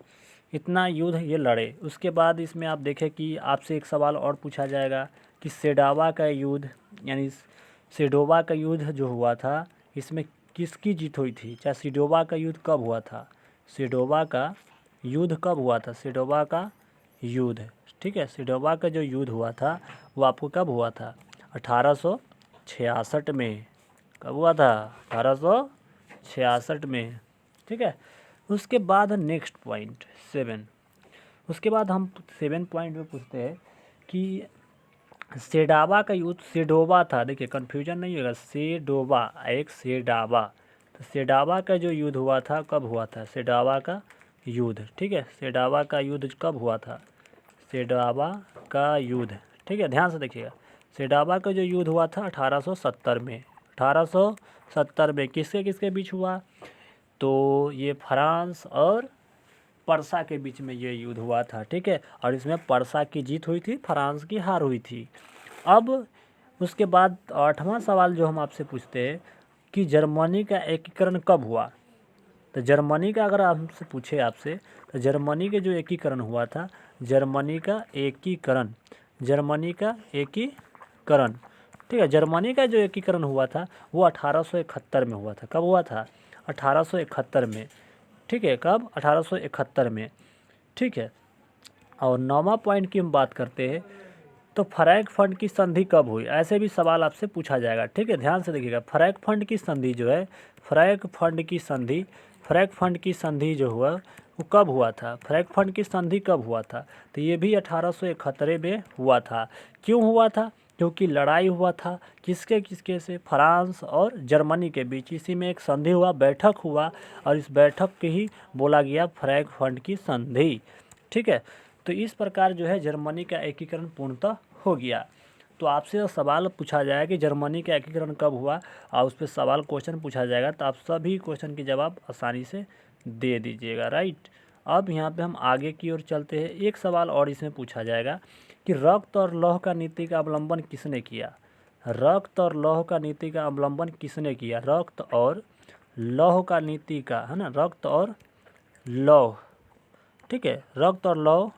S1: इतना युद्ध ये लड़े। उसके बाद इसमें आप देखें कि आपसे एक सवाल और पूछा जाएगा कि सेडावा का युद्ध, यानी सेडोवा का युद्ध जो हुआ था, इसमें किसकी जीत हुई थी, चाहे सेडोवा का युद्ध कब हुआ था, सेडोवा का युद्ध कब हुआ था, सेडोवा का युद्ध, ठीक है। सेडोवा का जो युद्ध हुआ था वो आपको कब हुआ था, 1866 में। कब हुआ था, 1866 में, ठीक है। उसके बाद नेक्स्ट पॉइंट 7, उसके बाद हम 7 पॉइंट में पूछते हैं कि सेडावा का युद्ध, सेडोवा था, देखिए कन्फ्यूजन नहीं होगा, सेडोवा एक सेडावा, तो सेडावा का जो युद्ध हुआ था कब हुआ था, सेडावा का युद्ध, ठीक है। सेडावा का युद्ध कब हुआ था, सेडावा का युद्ध, ठीक है, ध्यान से देखिएगा। सेडावा का जो युद्ध हुआ था 1870 में, 1870 में किसके किसके बीच हुआ, तो ये फ्रांस और परसा के बीच में ये युद्ध हुआ था, ठीक है। और इसमें परसा की जीत हुई थी, फ्रांस की हार हुई थी। अब उसके बाद 8वां सवाल जो हम आपसे पूछते हैं कि जर्मनी का एकीकरण कब हुआ, तो जर्मनी का अगर हमसे पूछे आपसे, तो जर्मनी के जो एकीकरण हुआ था, जर्मनी का एकीकरण, जर्मनी का एकीकरण, ठीक है, जर्मनी का जो एकीकरण हुआ था वो 1871 में हुआ था। कब हुआ था, 1871 में, ठीक है, कब, 1871 में, ठीक है। और 9वां पॉइंट की हम बात करते हैं, तो फ्रैंकफर्ट की संधि कब हुई, ऐसे भी सवाल आपसे पूछा जाएगा, ठीक है, ध्यान से देखिएगा। फ्रैंकफर्ट की संधि जो है, फ्रैंकफर्ट की संधि, फ्रैंकफर्ट की संधि जो हुआ वो कब हुआ था, फ्रैंकफर्ट की संधि कब हुआ था, तो ये भी 1871 में हुआ था। क्यों हुआ था, क्योंकि लड़ाई हुआ था किसके किसके से, फ्रांस और जर्मनी के बीच, इसी में एक संधि हुआ, बैठक हुआ, और इस बैठक के ही बोला गया फ्रैंकफर्ट की संधि, ठीक है। तो इस प्रकार जो है जर्मनी का एकीकरण पूर्णतः हो गया। तो आपसे सवाल पूछा जाएगा कि जर्मनी का एकीकरण कब हुआ, और उस पर सवाल क्वेश्चन पूछा जाएगा, तो आप सभी क्वेश्चन के जवाब आसानी से दे दीजिएगा, राइट। अब यहाँ पे हम आगे की ओर चलते हैं। एक सवाल और इसमें पूछा जाएगा कि रक्त और लौह का नीति का अवलंबन किसने किया, रक्त और लौह का नीति का अवलंबन किसने किया, रक्त और लौह का नीति का, है ना, रक्त और लौह, ठीक है, रक्त और लौह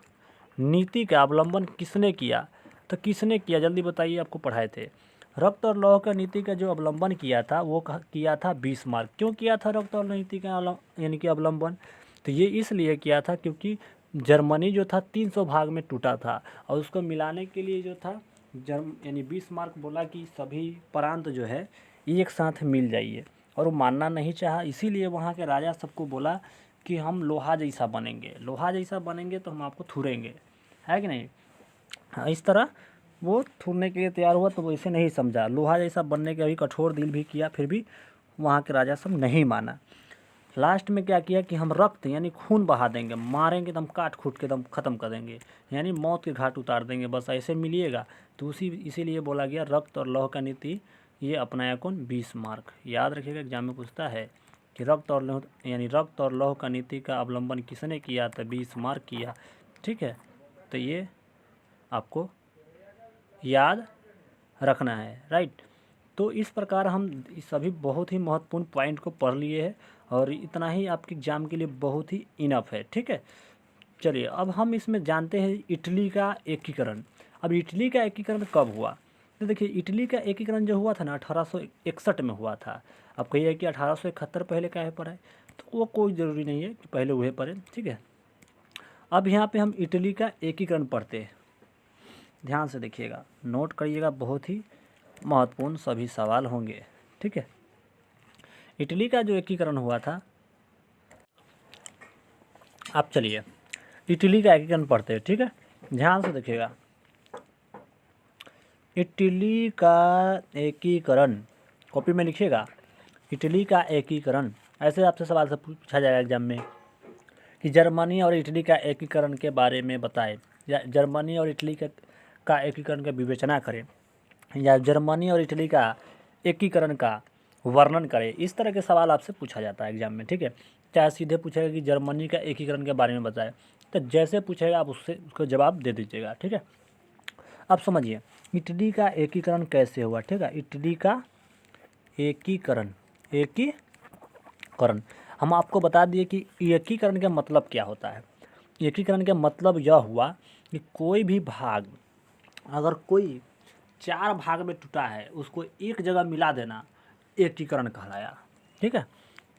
S1: नीति का अवलंबन किसने किया, तो किसने किया, जल्दी बताइए, आपको पढ़ाए थे। रक्त और लौह का नीति का जो अवलंबन किया था वो किया था बिस्मार्क। क्यों किया था रक्त और लौह नीति का यानी कि अवलंबन, तो ये इसलिए किया था क्योंकि जर्मनी जो था 300 भाग में टूटा था, और उसको मिलाने के लिए जो था यानी बिस्मार्क बोला कि सभी प्रांत जो है एक साथ मिल जाइए, और वो मानना नहीं चाहा, इसीलिए वहाँ के राजा सबको बोला कि हम लोहा जैसा बनेंगे, लोहा जैसा बनेंगे तो हम आपको थूरेंगे, है कि नहीं। हाँ, इस तरह वो थूरने के लिए तैयार हुआ, तो वो इसे नहीं समझा, लोहा जैसा बनने के अभी कठोर दिल भी किया, फिर भी वहाँ के राजा सब नहीं माना। लास्ट में क्या किया कि हम रक्त यानी खून बहा देंगे, मारेंगे तो हम काट खूट के दम ख़त्म कर देंगे, यानी मौत के घाट उतार देंगे, बस ऐसे मिलिएगा। तो इसीलिए बोला गया रक्त और लौह का नीति ये अपनाया कौन, बिस्मार्क। याद रखिएगा, एग्जाम में पूछता है कि रक्त और लौह यानी रक्त और लौह का नीति का अवलंबन किसने किया, तो बिस्मार्क किया, ठीक है। तो ये आपको याद रखना है, राइट। तो इस प्रकार हम सभी बहुत ही महत्वपूर्ण पॉइंट को पढ़ लिए हैं, और इतना ही आपके एग्जाम के लिए बहुत ही इनफ है, ठीक है। चलिए, अब हम इसमें जानते हैं इटली का एकीकरण। अब इटली का एकीकरण कब हुआ, तो देखिए इटली का एकीकरण जो हुआ था ना 1861 में हुआ था। अब कहिए कि 1871 पहले काहे पर है, तो वो कोई ज़रूरी नहीं है कि पहले वह पर है, ठीक है। अब यहाँ पे हम इटली का एकीकरण पढ़ते हैं, ध्यान से देखिएगा, नोट करिएगा, बहुत ही महत्वपूर्ण सभी सवाल होंगे, ठीक है। इटली का जो एकीकरण हुआ था, आप चलिए इटली का एकीकरण पढ़ते हैं, ठीक है, ध्यान से देखिएगा। इटली का एकीकरण, कॉपी में लिखिएगा, इटली का एकीकरण। ऐसे आपसे सवाल से पूछा जाएगा एग्जाम में कि जर्मनी और इटली का एकीकरण के बारे में बताएं, या जर्मनी और इटली का एकीकरण का विवेचना करें, या जर्मनी और इटली का एकीकरण का वर्णन करें। इस तरह के सवाल आपसे पूछा जाता है एग्जाम में, ठीक है। चाहे सीधे पूछेगा कि जर्मनी का एकीकरण के बारे में बताएं, तो जैसे पूछेगा आप उसको जवाब दे दीजिएगा, ठीक है। अब समझिए इटली का एकीकरण कैसे हुआ, ठीक है। इटली का एकीकरण हम आपको बता दिए कि एकीकरण का मतलब क्या होता है। एकीकरण का मतलब यह हुआ कि कोई भी भाग अगर कोई 4 भाग में टूटा है उसको एक जगह मिला देना एकीकरण कहलाया, ठीक है।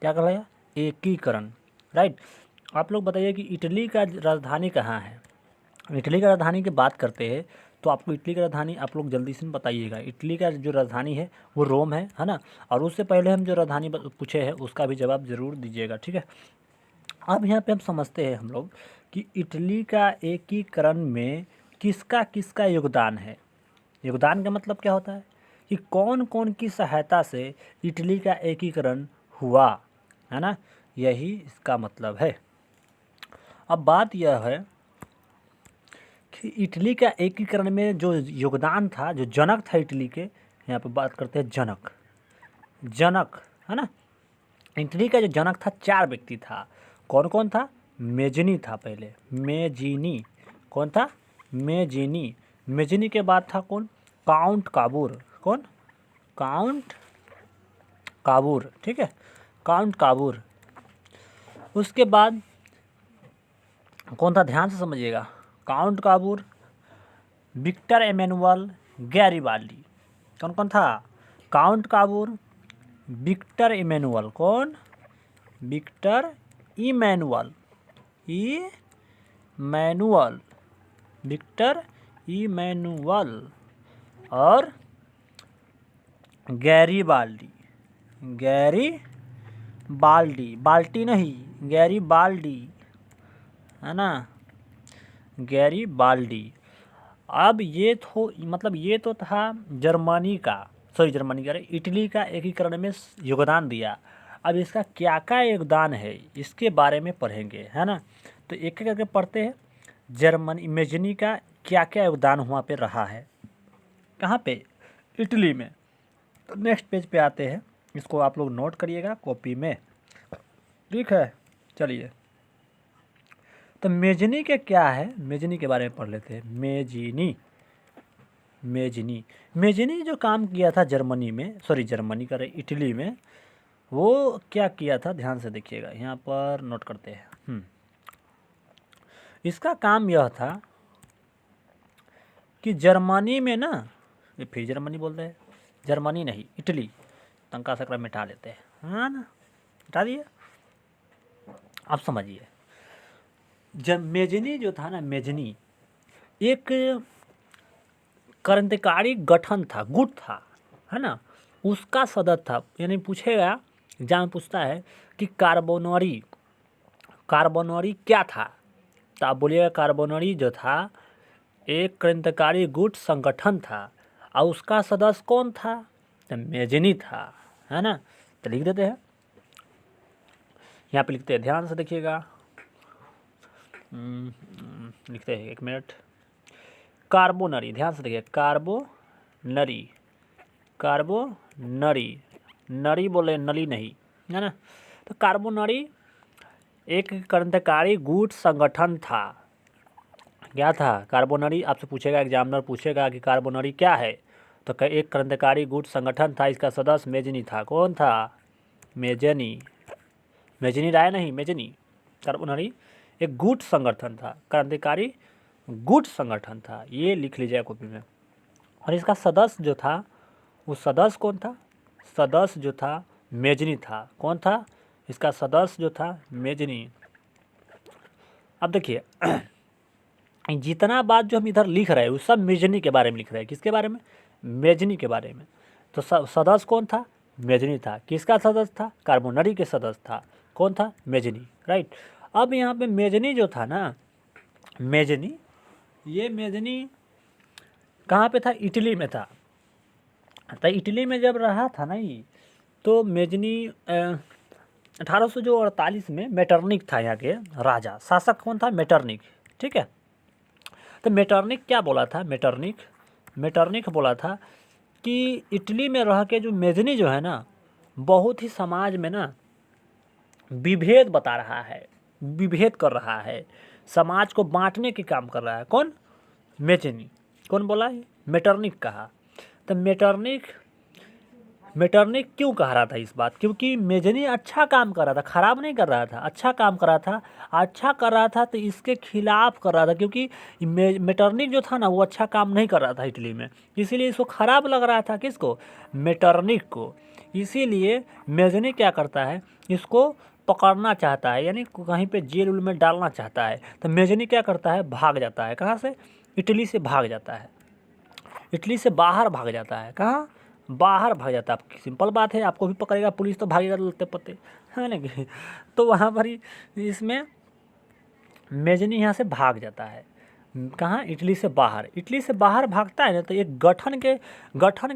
S1: क्या कहलाया? एकीकरण, राइट। आप लोग बताइए कि इटली का राजधानी कहाँ है। इटली का राजधानी की बात करते हैं तो आपको इटली की राजधानी आप लोग जल्दी से बताइएगा। इटली का जो राजधानी है वो रोम है ना। और उससे पहले हम जो राजधानी पूछे हैं उसका भी जवाब ज़रूर दीजिएगा, ठीक है। अब यहाँ पे हम समझते हैं हम लोग कि इटली का एकीकरण में किसका किसका योगदान है। योगदान का मतलब क्या होता है कि कौन कौन की सहायता से इटली का एकीकरण हुआ, है ना। यही इसका मतलब है। अब बात यह है कि इटली का एकीकरण में जो योगदान था, जो जनक था इटली के, यहाँ पे बात करते हैं जनक, है ना। इटली का जो जनक था 4 व्यक्ति था। कौन कौन था? मेजनी था पहले, मेजिनी। कौन था? मेजिनी। मेजिनी के बाद था कौन? Count Cavour. कौन? काउंट काबूर, ठीक है, काउंट काबूर। उसके बाद कौन था? ध्यान से समझिएगा। Count Cavour, Victor Emmanuel, Garibaldi. कौन कौन था? Count Cavour, Victor Emmanuel. कौन? विक्टर इमैनुअल, विक्टर इमैनुअल और गैरिबाल्डी। बाल्टी नहीं, गैरिबाल्डी, है ना, गैरिबाल्डी। अब ये तो था जर्मनी का इटली का एकीकरण में योगदान दिया। अब इसका क्या क्या योगदान है इसके बारे में पढ़ेंगे, है ना। तो एक एक करके पढ़ते हैं। जर्मनी मेजनी का क्या क्या योगदान वहाँ पे रहा है, कहाँ पे? इटली में। तो नेक्स्ट पेज पे आते हैं, इसको आप लोग नोट करिएगा कॉपी में, ठीक है। चलिए, तो मेजनी के क्या है, मेजनी के बारे में पढ़ लेते हैं। मेजनी जो काम किया था इटली में, वो क्या किया था ध्यान से देखिएगा, यहाँ पर नोट करते हैं। इसका काम यह था कि जर्मनी में ना, फिर जर्मनी बोल रहे हैं, जर्मनी नहीं इटली, तंका सकरा मिटा लेते हैं, हाँ ना, मिटा दिए। अब समझिए, जब मेजनी जो था ना, मेजनी एक क्रांतिकारी गठन था, गुट था, है ना, उसका सदस्य था। यानी पूछेगा, एग्जाम पूछता है कि कार्बोनरी क्या था, तो आप बोलिएगा कार्बोनरी जो था एक क्रांतिकारी गुट संगठन था और उसका सदस्य कौन था? तो मेजनी था, है ना। तो लिख देते हैं, यहाँ पे लिखते हैं, ध्यान से देखिएगा। लिखते हैं, एक मिनट। कार्बोनरी, ध्यान से देखिए, कार्बोनरी, नरी बोले, नली नहीं, है ना। तो कार्बोनरी एक क्रांतिकारी गुट संगठन था। क्या था कार्बोनरी? आपसे पूछेगा, एग्जामिनर पूछेगा कि कार्बोनरी क्या है, तो एक क्रांतिकारी गुट संगठन था, इसका सदस्य मेजनी था। कौन था? मेजनी राय नहीं, मेजनी। कार्बोनरी एक गुट संगठन था, क्रांतिकारी गुट संगठन था, ये लिख लीजिए कॉपी में। और इसका सदस्य जो था, वो सदस्य कौन था? सदस्य जो था मेजनी था। कौन था? इसका सदस्य जो था मेजनी। अब देखिए, जितना बात जो हम इधर लिख रहे हैं वो सब मेजनी के बारे में लिख रहे हैं। किसके बारे में? मेजनी के बारे में। तो सदस्य कौन था? मेजनी था। किसका सदस्य था? कार्बोनरी के सदस्य था। कौन था? Mazzini, right. अब यहाँ पे मेजनी जो था ना, मेजनी कहाँ पे था? इटली में था। तो इटली में जब रहा था ना ये, तो मेजनी 1848 में मेटरनिक था यहाँ के राजा, शासक कौन था? मेटरनिक, ठीक है। तो मेटरनिक क्या बोला था? मेटरनिक बोला था कि इटली में रह के जो मेजनी जो है ना, बहुत ही समाज में ना विभेद बता रहा है, विभेद कर रहा है, समाज को बांटने के काम कर रहा है। कौन? मेजनी। कौन बोला? मेटरनिक कहा। तो मेटरनिक क्यों कह रहा था इस बात? क्योंकि मेजनी अच्छा काम कर रहा था, खराब नहीं कर रहा था, अच्छा काम कर रहा था। अच्छा कर रहा था तो इसके खिलाफ कर रहा था, क्योंकि मेटरनिक जो था ना वो अच्छा काम नहीं कर रहा था इटली में, इसीलिए इसको खराब लग रहा था। किसको? मेटरनिक को। इसीलिए मेजनी क्या करता है? इसको पकड़ना चाहता है, यानी कहीं पे जेल उल में डालना चाहता है। तो मेजनी क्या करता है? भाग जाता है। कहाँ से? इटली से भाग जाता है, इटली से बाहर भाग जाता है। कहाँ? बाहर भाग जाता है। सिंपल बात है, आपको भी पकड़ेगा पुलिस तो भागेगा लत्ते पत्ते, है ना कि? तो वहाँ पर ही इसमें मेजनी यहाँ से भाग जाता है। कहाँ? इटली से बाहर। इटली से बाहर भागता है ना, तो एक गठन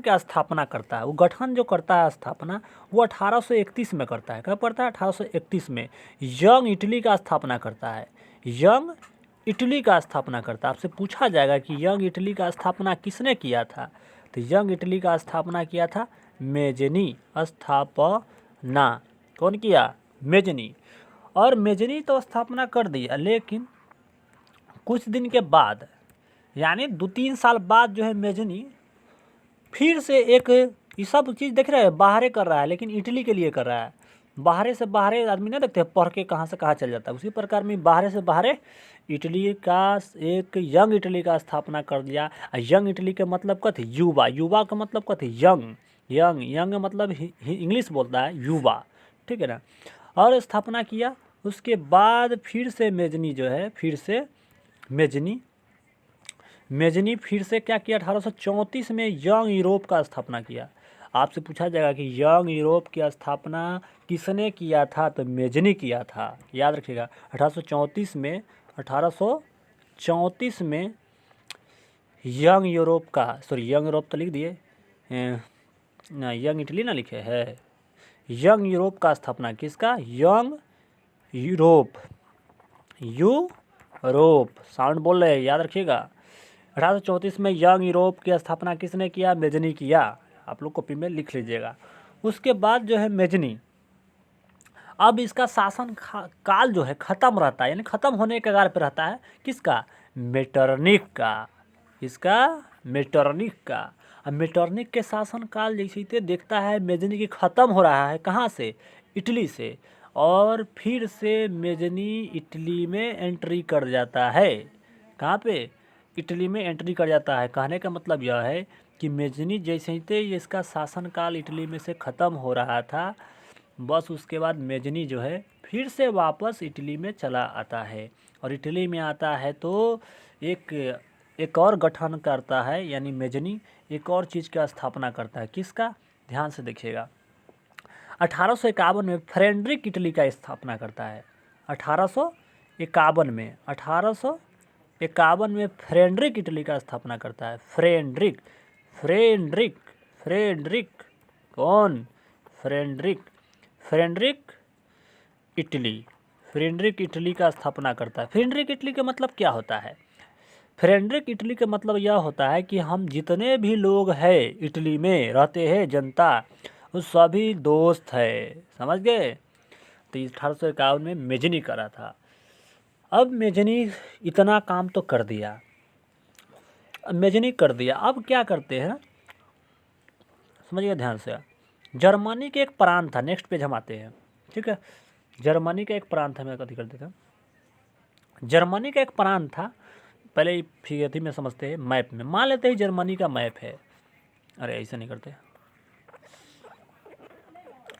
S1: के स्थापना करता है। वो गठन जो करता है स्थापना, वो 1831 में करता है। कब करता है? 1831 में यंग इटली का स्थापना करता है। यंग इटली का स्थापना करता है। आपसे पूछा जाएगा कि यंग इटली का स्थापना किसने किया था? तो यंग इटली का स्थापना किया था मेजनी। स्थापना कौन किया? मेजनी। और मेजनी तो स्थापना कर दिया, लेकिन कुछ दिन के बाद, यानी 2-3 साल बाद जो है मेजनी फिर से एक, ये सब चीज़ देख रहे हैं बाहरे कर रहा है, लेकिन इटली के लिए कर रहा है। बाहरे से बाहरे आदमी नहीं देखते पढ़ के कहाँ से कहाँ चल जाता है, उसी प्रकार में बाहरे से बाहरे इटली का एक यंग इटली का स्थापना कर दिया। यंग इटली के मतलब कथी? युवा। युवा का मतलब कथी? यंग। यंग मतलब इंग्लिश बोलता है युवा, ठीक है ना। और स्थापना किया। उसके बाद फिर से मेजनी जो है, फिर से मेजनी फिर से क्या किया? 1834 में यंग यूरोप का स्थापना किया। आपसे पूछा जाएगा कि यंग यूरोप की स्थापना किसने किया था? तो मेजनी किया था, याद रखिएगा। 1834 में यंग यूरोप का, सॉरी यंग यूरोप तो लिख दिए ना, यंग इटली ना लिखे है। यंग यूरोप का स्थापना किसका? यंग यूरोप, यूरोप साउंड बोल रहे हैं, याद रखिएगा। 1834 में यंग यूरोप की स्थापना किसने किया? मेजनी किया। आप लोग कॉपी में लिख लीजिएगा। उसके बाद जो है मेजनी, अब इसका शासन काल जो है ख़त्म रहता है, यानी ख़त्म होने के कगार पर रहता है। किसका? मेटरनिक का। किसका? मेटरनिक का। अब मेटरनिक के शासन काल जैसे ही देखता है मेजनी की ख़त्म हो रहा है। कहाँ से? इटली से। और फिर से मेजनी इटली में एंट्री कर जाता है। कहाँ पे? इटली में एंट्री कर जाता है। कहने का मतलब यह है कि मेजनी जैसे ही इसका शासनकाल इटली में से ख़त्म हो रहा था, बस उसके बाद मेजनी जो है फिर से वापस इटली में चला आता है। और इटली में आता है तो एक और गठन करता है, यानी मेजनी एक और चीज़ की स्थापना करता है। किसका? ध्यान से देखिएगा। 1851 में फ्रेडरिक इटली का स्थापना करता है। 1851 में फ्रेडरिक इटली का स्थापना करता है। फ्रेडरिक कौन? फ्रेडरिक इटली का स्थापना करता है। फ्रेडरिक इटली का मतलब क्या होता है? फ्रेडरिक इटली का मतलब यह होता है कि हम जितने भी लोग हैं इटली में रहते हैं, जनता, वो सभी दोस्त है। समझ गए? तो 1851 में मेजनी करा था। अब मेजनी इतना काम तो कर दिया, मेजनी कर दिया। अब क्या करते हैं, समझिए ध्यान से। जर्मनी के एक प्रांत था, नेक्स्ट पेज हम आते हैं, ठीक है। जर्मनी का एक प्रांत था, मैं कथी कर देता हूँ। जर्मनी का एक प्रांत था, पहले फिगर में समझते हैं, मैप में मान लेते हैं जर्मनी का मैप है। अरे ऐसे नहीं करते,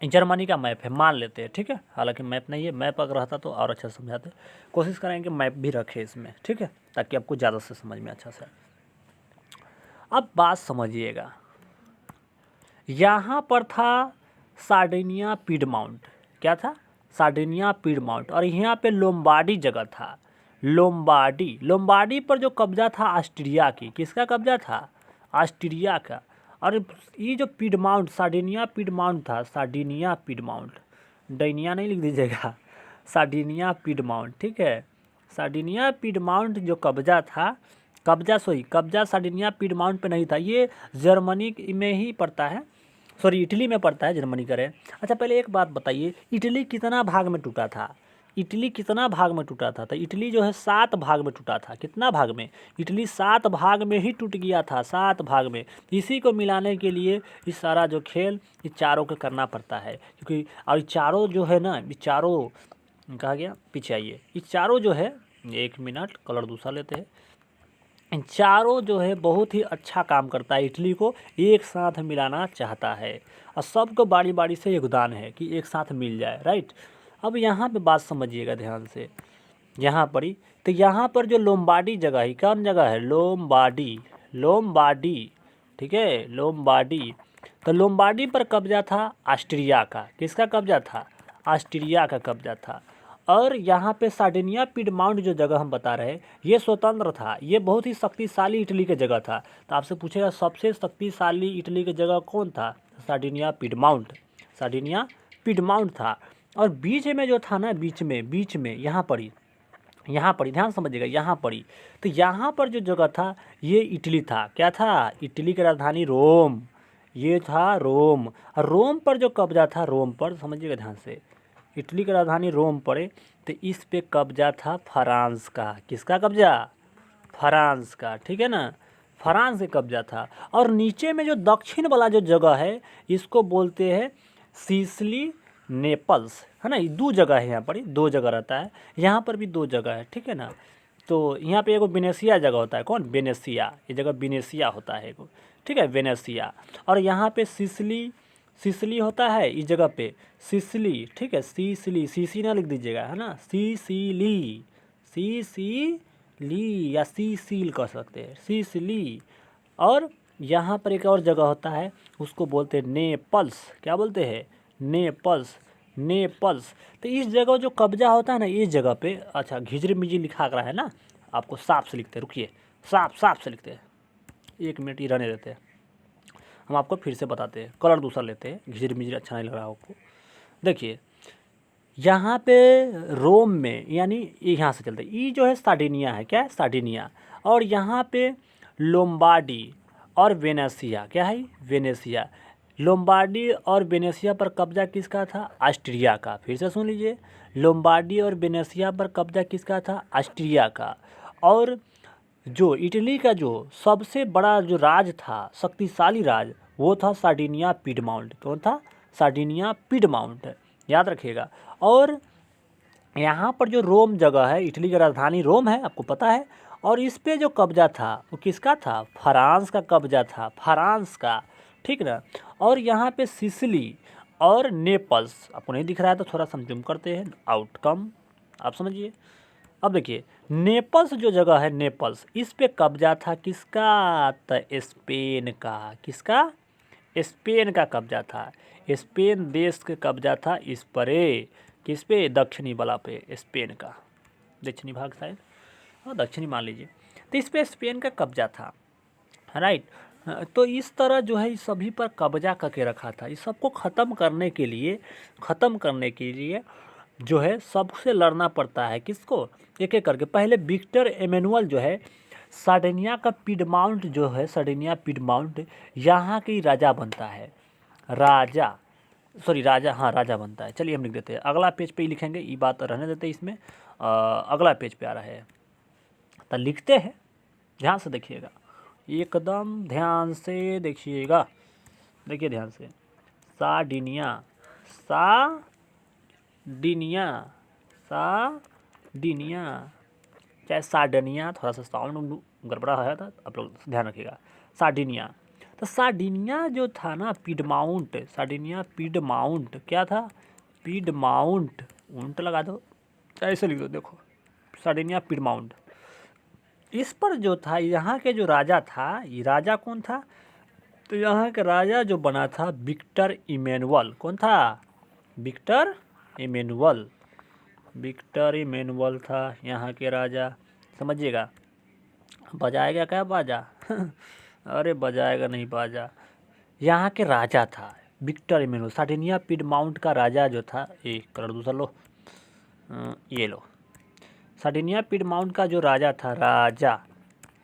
S1: जर्मनी का मैप है मान लेते हैं, ठीक है। हालांकि मैप नहीं है, मैप अगर रहता तो और अच्छा समझाते। कोशिश करेंगे मैप भी रखे इसमें, ठीक है, ताकि आपको ज़्यादा से समझ में अच्छा से। अब बात समझिएगा, यहाँ पर था सार्डिनिया पीडमाउंट। क्या था? सार्डिनिया पीडमाउंट। और यहाँ पे लोम्बार्डी जगह था। लोम्बार्डी पर जो कब्जा था ऑस्ट्रिया की। किसका कब्जा था? ऑस्ट्रिया का। और ये जो पिडमाउंट, सार्डिनिया पिडमाउंट था, सार्डिनिया पिडमाउंट, डैनिया नहीं लिख दीजिएगा, सार्डिनिया पिडमाउंट, ठीक है। सार्डिनिया पिडमाउंट जो कब्जा था, कब्जा सार्डिनिया पिडमाउंट पे नहीं था, ये जर्मनी में ही पड़ता है, सॉरी इटली में पड़ता है, जर्मनी करे। अच्छा पहले एक बात बताइए, इटली कितना भाग में टूटा था? इटली कितना भाग में टूटा था? तो इटली जो है 7 भाग में टूटा था। कितना भाग में? इटली 7 भाग में ही टूट गया था, 7 भाग में। इसी को मिलाने के लिए इस सारा जो खेल इस चारों को करना पड़ता है, क्योंकि और चारों जो है ना, ये चारों कहा गया, पीछे आइए, ये चारों जो है, 1 मिनट कलर दूसरा लेते हैं। इन चारों जो है बहुत ही अच्छा काम करता है, इटली को एक साथ मिलाना चाहता है और सबको बारी बारी से योगदान है कि एक साथ मिल जाए, राइट। अब यहाँ पे बात समझिएगा ध्यान से, यहाँ पर ही तो यहाँ पर जो लोम्बार्डी जगह है, कौन जगह है? लोम्बार्डी, लोम्बार्डी, ठीक है, लोम्बार्डी। तो लोम्बार्डी पर कब्जा था ऑस्ट्रिया का। किसका कब्जा था? ऑस्ट्रिया का कब्जा था। और यहाँ पे सार्डिनिया पिडमाउंट जो जगह हम बता रहे हैं, ये स्वतंत्र था, ये बहुत ही शक्तिशाली इटली की जगह था। तो आपसे पूछेगा सबसे शक्तिशाली इटली की जगह कौन था? सार्डिनिया पिडमाउंट, सार्डिनिया पिडमाउंट था। और बीच में जो था ना, बीच में यहाँ पर ही ध्यान समझिएगा, यहाँ पर ही। तो यहाँ पर जो जगह था ये इटली था। क्या था? इटली की राजधानी रोम, ये था रोम। और रोम पर जो कब्जा था, रोम पर समझिएगा ध्यान से, इटली की राजधानी रोम पड़े, तो इस पे कब्जा था फ्रांस का। किसका कब्जा? फ्रांस का, ठीक है ना, फ्रांस से कब्जा था। और नीचे में जो दक्षिण वाला जो जगह है, इसको बोलते हैं सिसिली नेपल्स, है ना। ये 2 जगह है, यहाँ पर 2 जगह रहता है, यहाँ पर भी 2 जगह है, ठीक है ना। तो यहाँ पे एगो वेनेसिया जगह होता है, कौन? वेनेसिया, ये जगह वेनेसिया होता है एगो, ठीक है, वेनेसिया। और यहाँ पे सिसिली होता है इस जगह पे, सिसिली, ठीक है, सीसी ना लिख दीजिएगा, है ना, सिसिली या सीसील कह सकते हैं, सिसिली। और यहाँ पर एक और जगह होता है, उसको बोलते हैं नेपल्स। क्या बोलते हैं? नेपल्स। तो इस जगह जो कब्जा होता है ना, इस जगह पे, अच्छा घिजरी मिजी लिखा रहा है ना, आपको साफ से लिखते हैं, रुकिए, साफ से लिखते हैं, 1 मिनट ही रहने देते हैं, हम आपको फिर से बताते हैं, कलर दूसरा लेते हैं, घिजरी मिजरी अच्छा नहीं लग रहा आपको। देखिए यहाँ पे रोम में, यानी यहाँ से चलते, ये जो है सार्डिनिया है, क्या है? सार्डिनिया। और यहाँ पे लोम्बार्डी और वेनेसिया, क्या है? वेनेसिया। लोम्बार्डी और वेनेसिया पर कब्जा किसका था? ऑस्ट्रिया का। फिर से सुन लीजिए, लोम्बार्डी और वेनेसिया पर कब्जा किसका था? ऑस्ट्रिया का। और जो इटली का जो सबसे बड़ा जो राज था, शक्तिशाली राज, वो था सार्डिनिया पिडमाउंट। कौन था? सार्डिनिया पिडमाउंट, याद रखिएगा। और यहाँ पर जो रोम जगह है, इटली की राजधानी रोम है, आपको पता है। और इस पे जो कब्जा था वो किसका था? फ्रांस का कब्जा था, फ्रांस का, ठीक ना। और यहाँ पे सिसिली और नेपल्स, आपको नहीं दिख रहा है तो थोड़ा सा जूम करते हैं, आउटकम आप समझिए। अब देखिए नेपल्स जो जगह है, नेपल्स, इस पे कब्जा था किसका? तो स्पेन का। किसका? स्पेन का कब्जा था। स्पेन देश का कब्जा था इस पर, किस पे? दक्षिणी वाला पे, स्पेन का दक्षिणी भाग शायद, हाँ दक्षिणी मान लीजिए। तो इस पे स्पेन का कब्जा था, राइट। तो इस तरह जो है इस सभी पर कब्जा करके रखा था। इस सबको ख़त्म करने के लिए जो है सबसे लड़ना पड़ता है। किसको? एक एक करके। पहले विक्टर एमेनुअल जो है सार्डिनिया का पिडमाउंट जो है, सार्डिनिया पिडमाउंट यहाँ की राजा बनता है, राजा बनता है। चलिए हम लिख देते हैं, अगला पेज पे ही लिखेंगे, ये बात रहने देते हैं इसमें, अगला पेज पे आ रहा है तो लिखते हैं, ध्यान से देखिएगा, एकदम ध्यान से देखिएगा, देखिए ध्यान से। सार्डिनिया चाहे सार्डिनिया, थोड़ा सा साउंड गड़बड़ा है था, आप लोग ध्यान रखिएगा। सार्डिनिया, तो सार्डिनिया जो था ना, पिडमाउंट, सार्डिनिया पिडमाउंट क्या था? पिडमाउंट, उल्टा लगा दो, ऐसे लिख दो, देखो सार्डिनिया पिडमाउंट। इस पर जो था, यहाँ के जो राजा था, ये राजा कौन था? तो यहाँ का राजा जो बना था विक्टर इमेनुअल। कौन था? विक्टर इमेनुअल था यहाँ के राजा, समझिएगा। बजाएगा क्या बाजा? अरे बजाएगा नहीं बाजा। यहाँ के राजा था विक्टर इमैनुअल, सार्डिनिया पीडमाउंट का राजा जो था। एक कलर दूसरा लो, ये लो। सार्डिनिया पीडमाउंट का जो राजा था,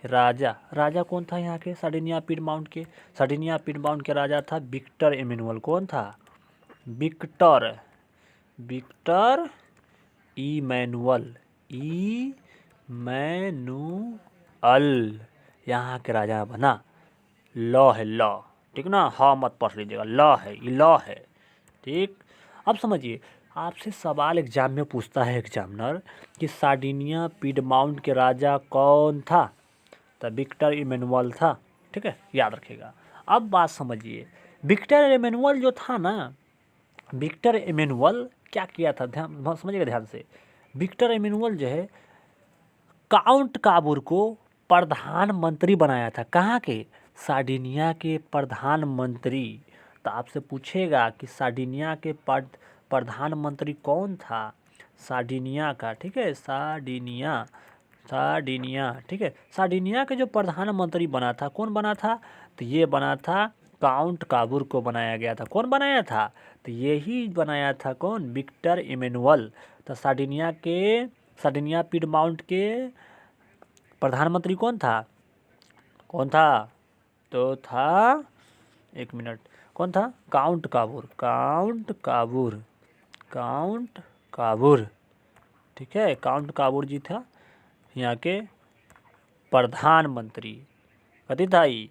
S1: राजा कौन था यहाँ के सार्डिनिया पीडमाउंट के? सार्डिनिया पीडमाउंट के राजा था विक्टर इमैनुअल। कौन था? विक्टर इमैनुअल यहाँ के राजा बना। लॉ है, लॉ, ठीक ना, हाँ मत पढ़ लीजिएगा, लॉ है, ये लॉ है, ठीक। अब समझिए, आपसे सवाल एग्जाम में पूछता है एग्जामिनर कि सार्डिनिया पीडमाउंट के राजा कौन था? तो विक्टर इमैनुअल था, ठीक है, याद रखिएगा। अब बात समझिए, विक्टर इमैनुअल जो था ना, विक्टर इमैनुअल क्या किया था, ध्यान समझिएगा ध्यान से। विक्टर इमैनुअल जो है काउंट काबूर को प्रधानमंत्री बनाया था। कहाँ के? सार्डिनिया के प्रधानमंत्री। तो आपसे पूछेगा कि सार्डिनिया के प्रधानमंत्री कौन था? सार्डिनिया का, ठीक है, सार्डिनिया, ठीक है। सार्डिनिया के जो प्रधानमंत्री बना था, कौन बना था? तो ये बना था काउंट काबूर को बनाया गया था। कौन बनाया था? तो यही बनाया था कौन? Victor Emmanuel. तो सार्डिनिया पीडमाउंट के प्रधानमंत्री कौन था? तो था, एक मिनट, कौन था? काउंट काबूर, ठीक है, काउंट काबूर जी था यहाँ के प्रधानमंत्री। कथी था ये?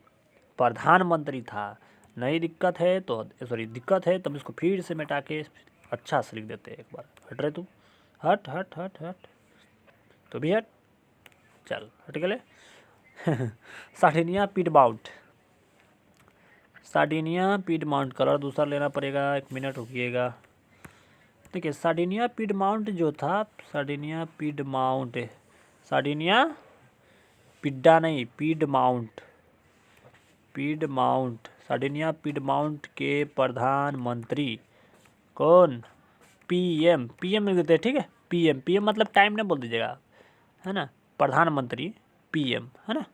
S1: प्रधानमंत्री था। नहीं दिक्कत है तो दिक्कत है तब इसको फिर से मिटा के अच्छा से लिख देते हैं। एक बार हट रहे तू, हट हट हट हट, तो भी हट, चल हट गए। सार्डिनिया पीडमाउंट कलर दूसरा लेना पड़ेगा, एक मिनट रुकिएगा। देखिए सार्डिनिया पीडमाउंट जो था, सार्डिनिया सार्डिनिया पीडमाउंट के प्रधानमंत्री कौन? पीएम लिख देते हैं, ठीक है। पीएम मतलब टाइम नहीं बोल दीजिएगा, है ना, प्रधानमंत्री, पीएम, है ना,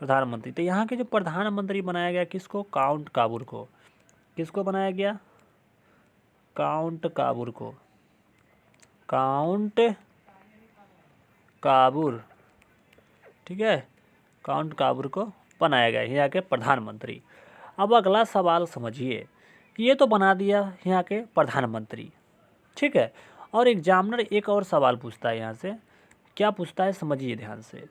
S1: प्रधानमंत्री। तो यहाँ के जो प्रधानमंत्री बनाया गया किसको? काउंट काबूर को। किसको बनाया गया? काउंट काबूर, ठीक है, काउंट काबूर को बनाया गया यहाँ के प्रधानमंत्री। अब अगला सवाल समझिए, ये तो बना दिया यहाँ के प्रधानमंत्री, ठीक है। और एग्जामिनर एक और सवाल पूछता है यहाँ से, क्या पूछता है समझिए ध्यान से।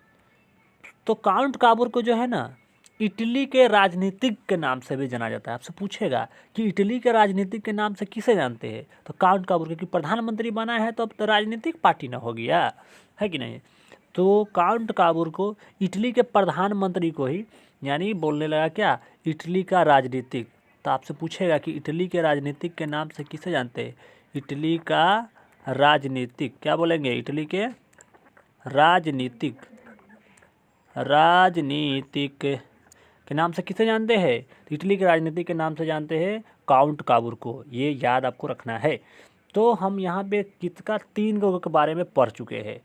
S1: तो काउंट काबूर को जो है ना, इटली के राजनीतिक के नाम से भी जाना जाता है। आपसे पूछेगा कि इटली के राजनीतिक के नाम से किसे जानते हैं? तो काउंट काबूर, क्योंकि प्रधानमंत्री बना है तो अब तो राजनीतिक पार्टी ना हो गया, है कि नहीं। तो काउंट काबूर को इटली के प्रधानमंत्री को ही, यानी बोलने लगा क्या? इटली का राजनीतिक। तो आपसे पूछेगा कि इटली के राजनीतिक के नाम से किसे जानते हैं? इटली का राजनीतिक, क्या बोलेंगे? इटली के राजनीतिक के नाम से किसे जानते हैं? इटली के राजनीतिक के नाम से जानते हैं काउंट काबूर को। ये याद आपको रखना है। तो हम यहाँ पे किसका 3 गो के बारे में पढ़ चुके हैं।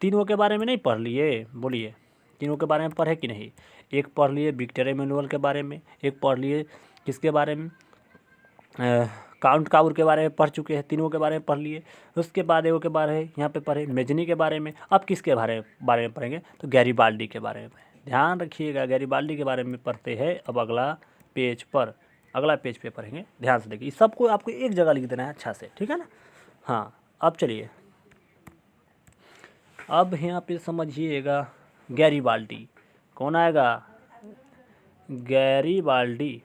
S1: 3 गो के बारे में नहीं पढ़ लिए? बोलिए, 3 गो के बारे में पढ़े कि नहीं? एक पढ़ लिए विक्टर इमैनुअल के बारे में, एक पढ़ लिए किसके बारे में? काउंट काबूर के बारे में पढ़ चुके हैं, तीनों के बारे में पढ़ लिए। उसके बाद एगो के बारे में यहाँ पे पढ़े मेजनी के बारे में। अब किसके बारे में पढ़ेंगे? तो गैरीबाल्डी के बारे में। ध्यान रखिएगा, गैरीबाल्डी के बारे में पढ़ते हैं। अब अगला पेज पे पढ़ेंगे, ध्यान से देखिए। सबको आपको एक जगह लिख देना है अच्छा से, ठीक है ना। हाँ, अब चलिए, अब यहाँ पे समझिएगा गैरीबाल्डी। कौन आएगा? गैरीबाल्डी।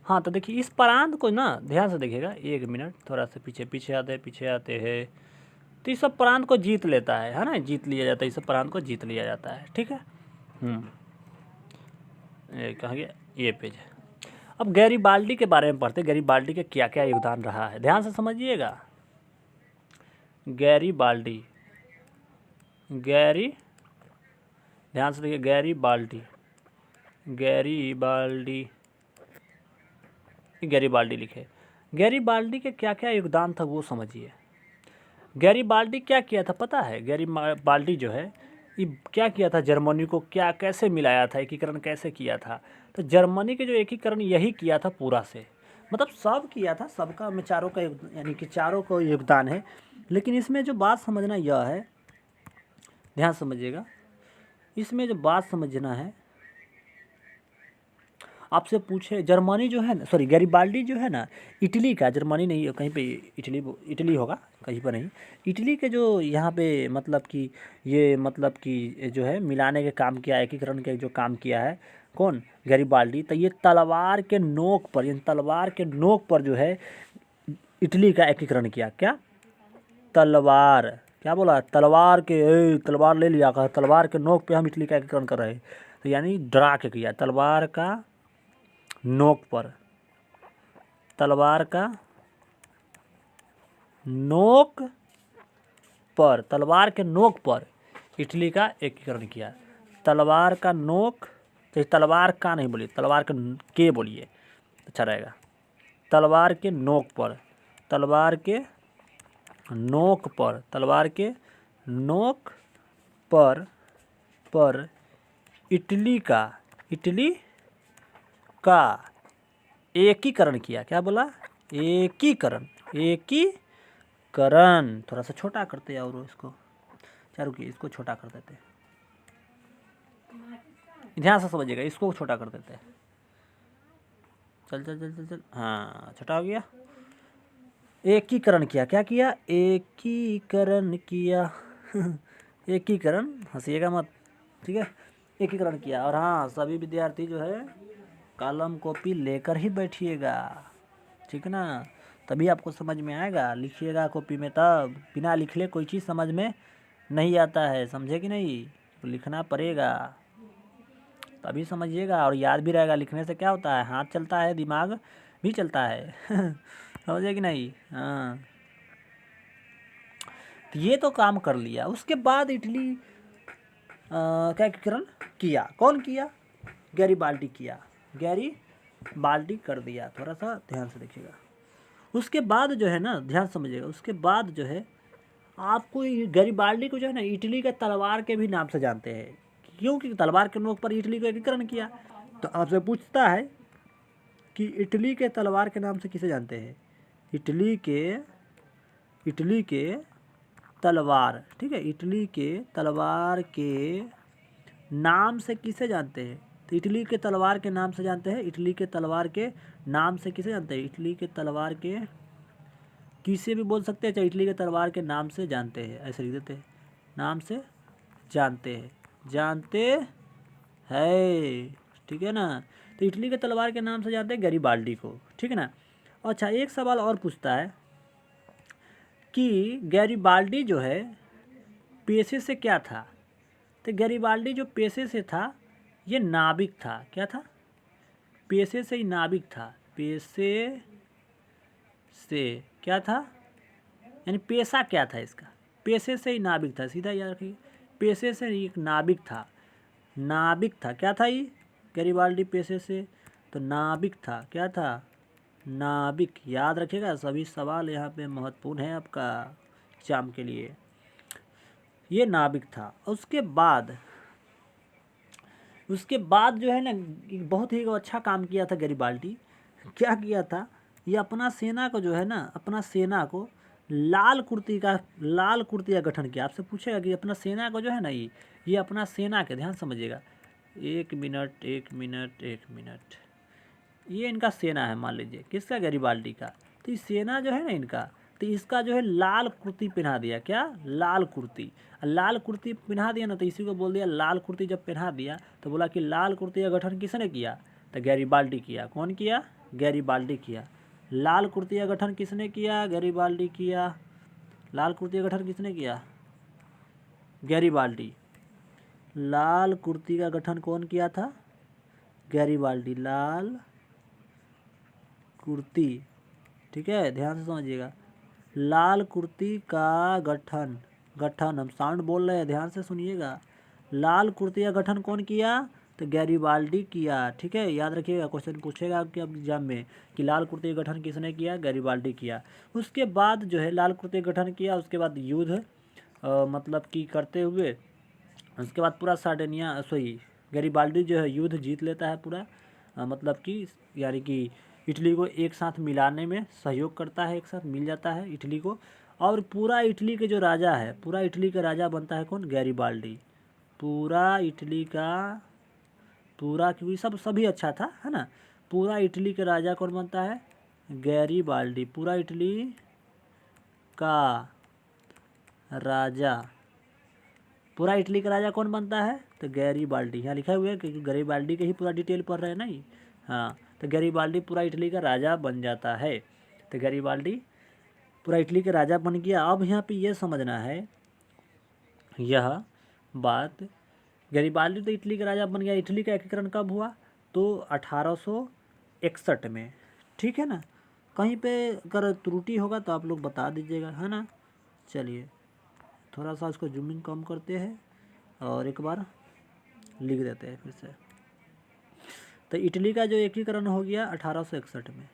S1: हाँ, तो देखिए इस प्रांत को ना ध्यान से देखिएगा, एक मिनट, थोड़ा सा पीछे आते हैं। तो इस सब प्रांत को जीत लेता है ना, जीत लिया जाता है, इस सब प्रांत को जीत लिया जाता है, ठीक है। कहाँ गया? ये पेज है। अब गैरीबाल्डी के बारे में पढ़ते, गैरीबाल्डी के क्या क्या योगदान रहा है, ध्यान से समझिएगा। ध्यान से देखिए, गैरीबाल्डी लिखे। गैरीबाल्डी के क्या क्या योगदान था वो समझिए। गैरीबाल्डी क्या किया था पता है? गैरीबाल्डी जो है ये क्या किया था, जर्मनी को क्या कैसे मिलाया था, एकीकरण कैसे किया था। तो जर्मनी के जो एकीकरण यही किया था पूरा से, मतलब सब किया था, सबका में चारों का यानी कि चारों का योगदान है। लेकिन इसमें जो बात समझना यह है, ध्यान समझिएगा, इसमें जो बात समझना है, आपसे पूछे जर्मनी जो है ना, सॉरी गैरिबाल्डी जो है ना, इटली का, जर्मनी नहीं है कहीं पे, इटली होगा कहीं पर नहीं, इटली के जो यहाँ पे मतलब कि ये मतलब कि जो है मिलाने के काम किया, एकीकरण के जो काम किया है कौन, गैरिबाल्डी। तो ये तलवार के नोक पर, यानी तलवार के नोक पर जो है इटली का एकीकरण किया। क्या, तलवार, क्या बोला, तलवार के, तलवार ले लिया कर, तलवार के नोक पे हम इटली का एकीकरण कर रहे हैं। तो यानी डरा के किया, तलवार का नोक पर, तलवार का नोक पर, तलवार के नोक पर इटली का एकीकरण किया। तलवार का नोक, तो तलवार का नहीं बोलिए, तलवार के बोलिए, अच्छा रहेगा। तलवार के नोक पर, तलवार के नोक पर, तलवार के नोक पर इटली का एकीकरण किया। क्या बोला, एकीकरण, एकीकरण। थोड़ा सा छोटा करते हैं और इसको, क्या रुकिए, इसको छोटा कर देते हैं, ध्यान से समझिएगा, इसको छोटा कर देते हैं। चल चल चल चल चल, हाँ छोटा हो गया। एकीकरण किया, क्या किया, एकीकरण किया एकीकरण, हंसिएगा मत, ठीक है, एकीकरण किया। और हाँ, सभी विद्यार्थी जो है कलम कॉपी लेकर ही बैठिएगा, ठीक है ना, तभी आपको समझ में आएगा। लिखिएगा कॉपी में, तब बिना लिखले कोई चीज़ समझ में नहीं आता है, समझे कि नहीं, तो लिखना पड़ेगा तभी समझिएगा और याद भी रहेगा। लिखने से क्या होता है, हाथ चलता है, दिमाग भी चलता है समझे कि नहीं। हाँ, तो ये तो काम कर लिया। उसके बाद इटली क्या एकीकरण किया, कौन किया, गैरिबाल्डी किया, गैरिबाल्डी कर दिया। थोड़ा सा ध्यान से देखिएगा। उसके बाद जो है ना, ध्यान समझिएगा, उसके बाद जो है आपको गैरिबाल्डी को जो है ना इटली के तलवार के भी नाम से जानते हैं, क्योंकि तलवार के नोक पर इटली को एकीकरण किया। तो आपसे पूछता है कि इटली के तलवार के नाम से किसे जानते हैं, इटली के तलवार, ठीक है, इटली के तलवार के नाम से किसे जानते हैं। तो इटली के तलवार के नाम से जानते हैं, इटली के तलवार के नाम से किसे जानते हैं, इटली के तलवार के किसे भी बोल सकते हैं, चाहे इटली के तलवार के नाम से जानते हैं, ऐसे लिख देते हैं, नाम से जानते हैं, जानते है, ठीक है ना। तो इटली के तलवार के नाम से जानते हैं गैरिबाल्डी को, ठीक है ना। अच्छा, एक सवाल और पूछता है कि गैरिबाल्डी जो है पेशे से क्या था। तो गैरिबाल्डी जो पेशे से था, ये नाविक था। क्या था, पेशे से ही नाविक था, पेशे से क्या था, यानी पेशा क्या था इसका, पेशे से ही नाविक था, सीधा याद रखिए, पेशे से एक नाविक था, नाविक था। क्या था ये, गैरिबाल्डी पेशे से तो नाविक था। क्या था, नाविक, याद रखिएगा, सभी सवाल यहाँ पे महत्वपूर्ण है आपका एग्जाम के लिए। ये नाविक था। उसके बाद जो है ना, बहुत ही अच्छा काम किया था गैरिबाल्डी। क्या किया था, ये अपना सेना को जो है ना, अपना सेना को लाल कुर्ती का गठन किया। आपसे पूछेगा कि अपना सेना को जो है ना, ये अपना सेना के, ध्यान समझिएगा, एक मिनट, ये इनका सेना है, मान लीजिए किसका, गैरिबाल्डी का। तो ये सेना जो है ना इनका, तो इसका जो है लाल कुर्ती पहना दिया। क्या, लाल कुर्ती, लाल कुर्ती पहना दिया ना, तो इसी को बोल दिया लाल कुर्ती। जब पहना दिया तो बोला कि लाल कुर्ती का गठन किसने किया, तो गैरिबाल्डी किया। कौन किया, गैरिबाल्डी किया। लाल कुर्ती का गठन किसने किया, गैरिबाल्डी किया। लाल कुर्ती का गठन किसने किया, गैरिबाल्डी। लाल कुर्ती का गठन कौन किया था, गैरिबाल्डी, लाल कुर्ती, ठीक है, ध्यान से समझिएगा, लाल कुर्ती का गठन, हम साउंड बोल रहे हैं, ध्यान से सुनिएगा। लाल कुर्ती का गठन कौन किया, तो गैरिबाल्डी किया, ठीक है, याद रखिएगा, क्वेश्चन पूछेगा आपके एग्जाम में कि लाल कुर्ती का गठन किसने किया, गैरिबाल्डी किया। उसके बाद जो है लाल कुर्ती का गठन किया, उसके बाद युद्ध मतलब कि करते हुए उसके बाद पूरा सार्डिनिया गैरिबाल्डी जो है युद्ध जीत लेता है पूरा, मतलब कि यानी कि इटली को एक साथ मिलाने में सहयोग करता है, एक साथ मिल जाता है इटली को। और पूरा इटली के जो राजा है, पूरा इटली का राजा बनता है कौन? गैरिबाल्डी। पूरा इटली का पूरा, क्योंकि सभी अच्छा था, है ना। पूरा इटली का राजा कौन बनता है? गैरिबाल्डी। पूरा इटली का राजा, पूरा इटली का राजा कौन बनता है? तो गैरिबाल्डी। यहाँ लिखा हुआ है क्योंकि गैरिबाल्डी के ही पूरा डिटेल पढ़ रहे हैं ना ये। हाँ, तो गैरिबाल्डी पूरा इटली का राजा बन जाता है। तो गैरिबाल्डी पूरा इटली का राजा बन गया। अब यहाँ पे ये समझना है यह बात, गैरिबाल्डी तो इटली का राजा बन गया। इटली का एकीकरण कब हुआ? तो 1861 में, ठीक है ना। कहीं पे अगर त्रुटि होगा तो आप लोग बता दीजिएगा, है ना। चलिए थोड़ा सा इसको जूमिंग कम करते हैं और एक बार लिख देते हैं फिर से। तो इटली का जो एकीकरण हो गया 1861 में।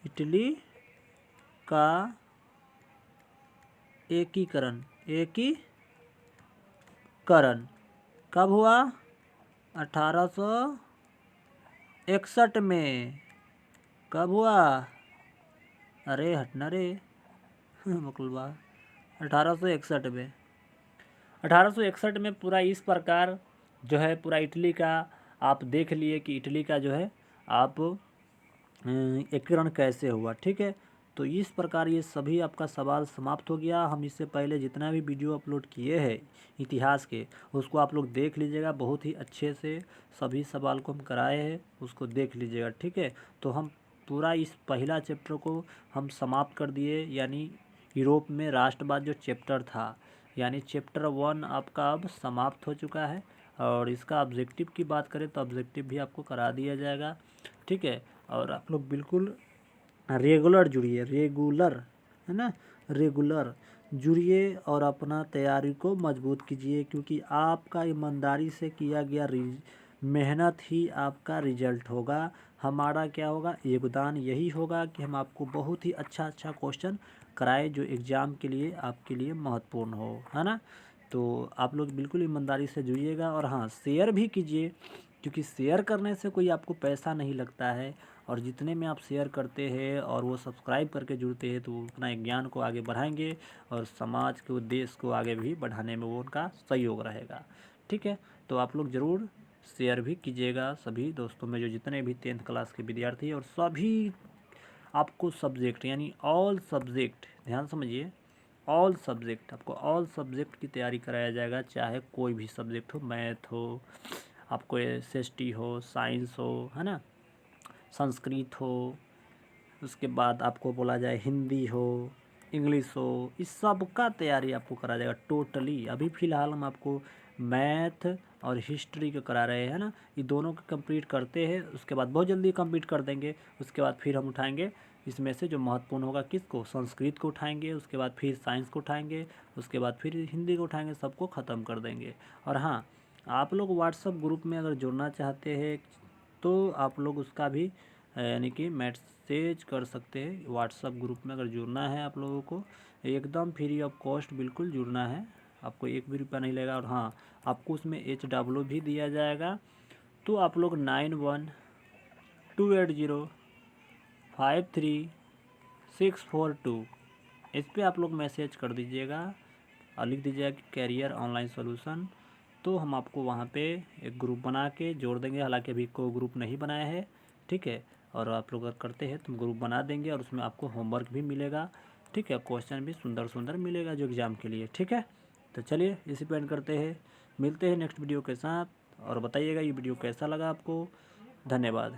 S1: इटली का एकीकरण कब हुआ? 1861 में। कब हुआ? अरे हटना रे मकुलबा। 1861 में। 1861 में पूरा इस प्रकार जो है पूरा इटली का आप देख लिए कि इटली का जो है आप एकीकरण कैसे हुआ, ठीक है। तो इस प्रकार ये सभी आपका सवाल समाप्त हो गया। हम इससे पहले जितना भी वीडियो अपलोड किए हैं इतिहास के, उसको आप लोग देख लीजिएगा। बहुत ही अच्छे से सभी सवाल को हम कराए हैं, उसको देख लीजिएगा, ठीक है। तो हम पूरा इस पहला चैप्टर को हम समाप्त कर दिए, यानी यूरोप में राष्ट्रवाद जो चैप्टर था, यानी चैप्टर 1 आपका अब समाप्त हो चुका है। और इसका ऑब्जेक्टिव की बात करें तो ऑब्जेक्टिव भी आपको करा दिया जाएगा, ठीक है। और आप लोग बिल्कुल रेगुलर जुड़िए, रेगुलर, है ना, रेगुलर जुड़िए और अपना तैयारी को मजबूत कीजिए, क्योंकि आपका ईमानदारी से किया गया मेहनत ही आपका रिजल्ट होगा। हमारा क्या होगा? योगदान यही होगा कि हम आपको बहुत ही अच्छा क्वेश्चन कराए जो एग्ज़ाम के लिए आपके लिए महत्वपूर्ण हो, है ना। तो आप लोग बिल्कुल ईमानदारी से जुड़िएगा। और हाँ, शेयर भी कीजिए, क्योंकि शेयर करने से कोई आपको पैसा नहीं लगता है। और जितने में आप शेयर करते हैं और वो सब्सक्राइब करके जुड़ते हैं, तो वो अपना ज्ञान को आगे बढ़ाएंगे और समाज को, देश को आगे भी बढ़ाने में वो उनका सहयोग रहेगा, ठीक है। तो आप लोग ज़रूर शेयर भी कीजिएगा सभी दोस्तों में, जो जितने भी 10th क्लास के विद्यार्थी, और सभी आपको सब्जेक्ट यानी ऑल सब्जेक्ट, ध्यान समझिए, ऑल सब्जेक्ट, आपको ऑल सब्जेक्ट की तैयारी कराया जाएगा। चाहे कोई भी सब्जेक्ट हो, मैथ हो, आपको SST हो, साइंस हो, है ना, संस्कृत हो, उसके बाद आपको बोला जाए हिंदी हो, इंग्लिश हो, इस सब का तैयारी आपको करा जाएगा टोटली। अभी फ़िलहाल हम आपको मैथ और हिस्ट्री को करा रहे हैं ना, ये दोनों को कंप्लीट करते हैं, उसके बाद बहुत जल्दी कंप्लीट कर देंगे। उसके बाद फिर हम उठाएंगे इसमें से जो महत्वपूर्ण होगा, किसको? संस्कृत को उठाएंगे, उसके बाद फिर साइंस को उठाएंगे, उसके बाद फिर हिंदी को उठाएंगे, सबको ख़त्म कर देंगे। और हाँ, आप लोग व्हाट्सएप ग्रुप में अगर जुड़ना चाहते हैं तो आप लोग उसका भी यानी कि मैसेज कर सकते हैं। व्हाट्सएप ग्रुप में अगर जुड़ना है आप लोगों को, एकदम फ्री ऑफ कॉस्ट बिल्कुल जुड़ना है, आपको 1 भी रुपया नहीं लगेगा। और हाँ, आपको उसमें HW भी दिया जाएगा। तो आप लोग 9128053642 इस पर आप लोग मैसेज कर दीजिएगा और लिख दीजिएगा कि कैरियर ऑनलाइन सॉल्यूशन। तो हम आपको वहाँ पे एक ग्रुप बना के जोड़ देंगे। हालांकि अभी कोई ग्रुप नहीं बनाया है, ठीक है। और आप लोग अगर करते हैं तो ग्रुप बना देंगे और उसमें आपको होमवर्क भी मिलेगा, ठीक है। क्वेश्चन भी सुंदर सुंदर मिलेगा जो एग्ज़ाम के लिए, ठीक है। तो चलिए इसी पे एंड करते हैं, मिलते हैं नेक्स्ट वीडियो के साथ। और बताइएगा ये वीडियो कैसा लगा आपको। धन्यवाद।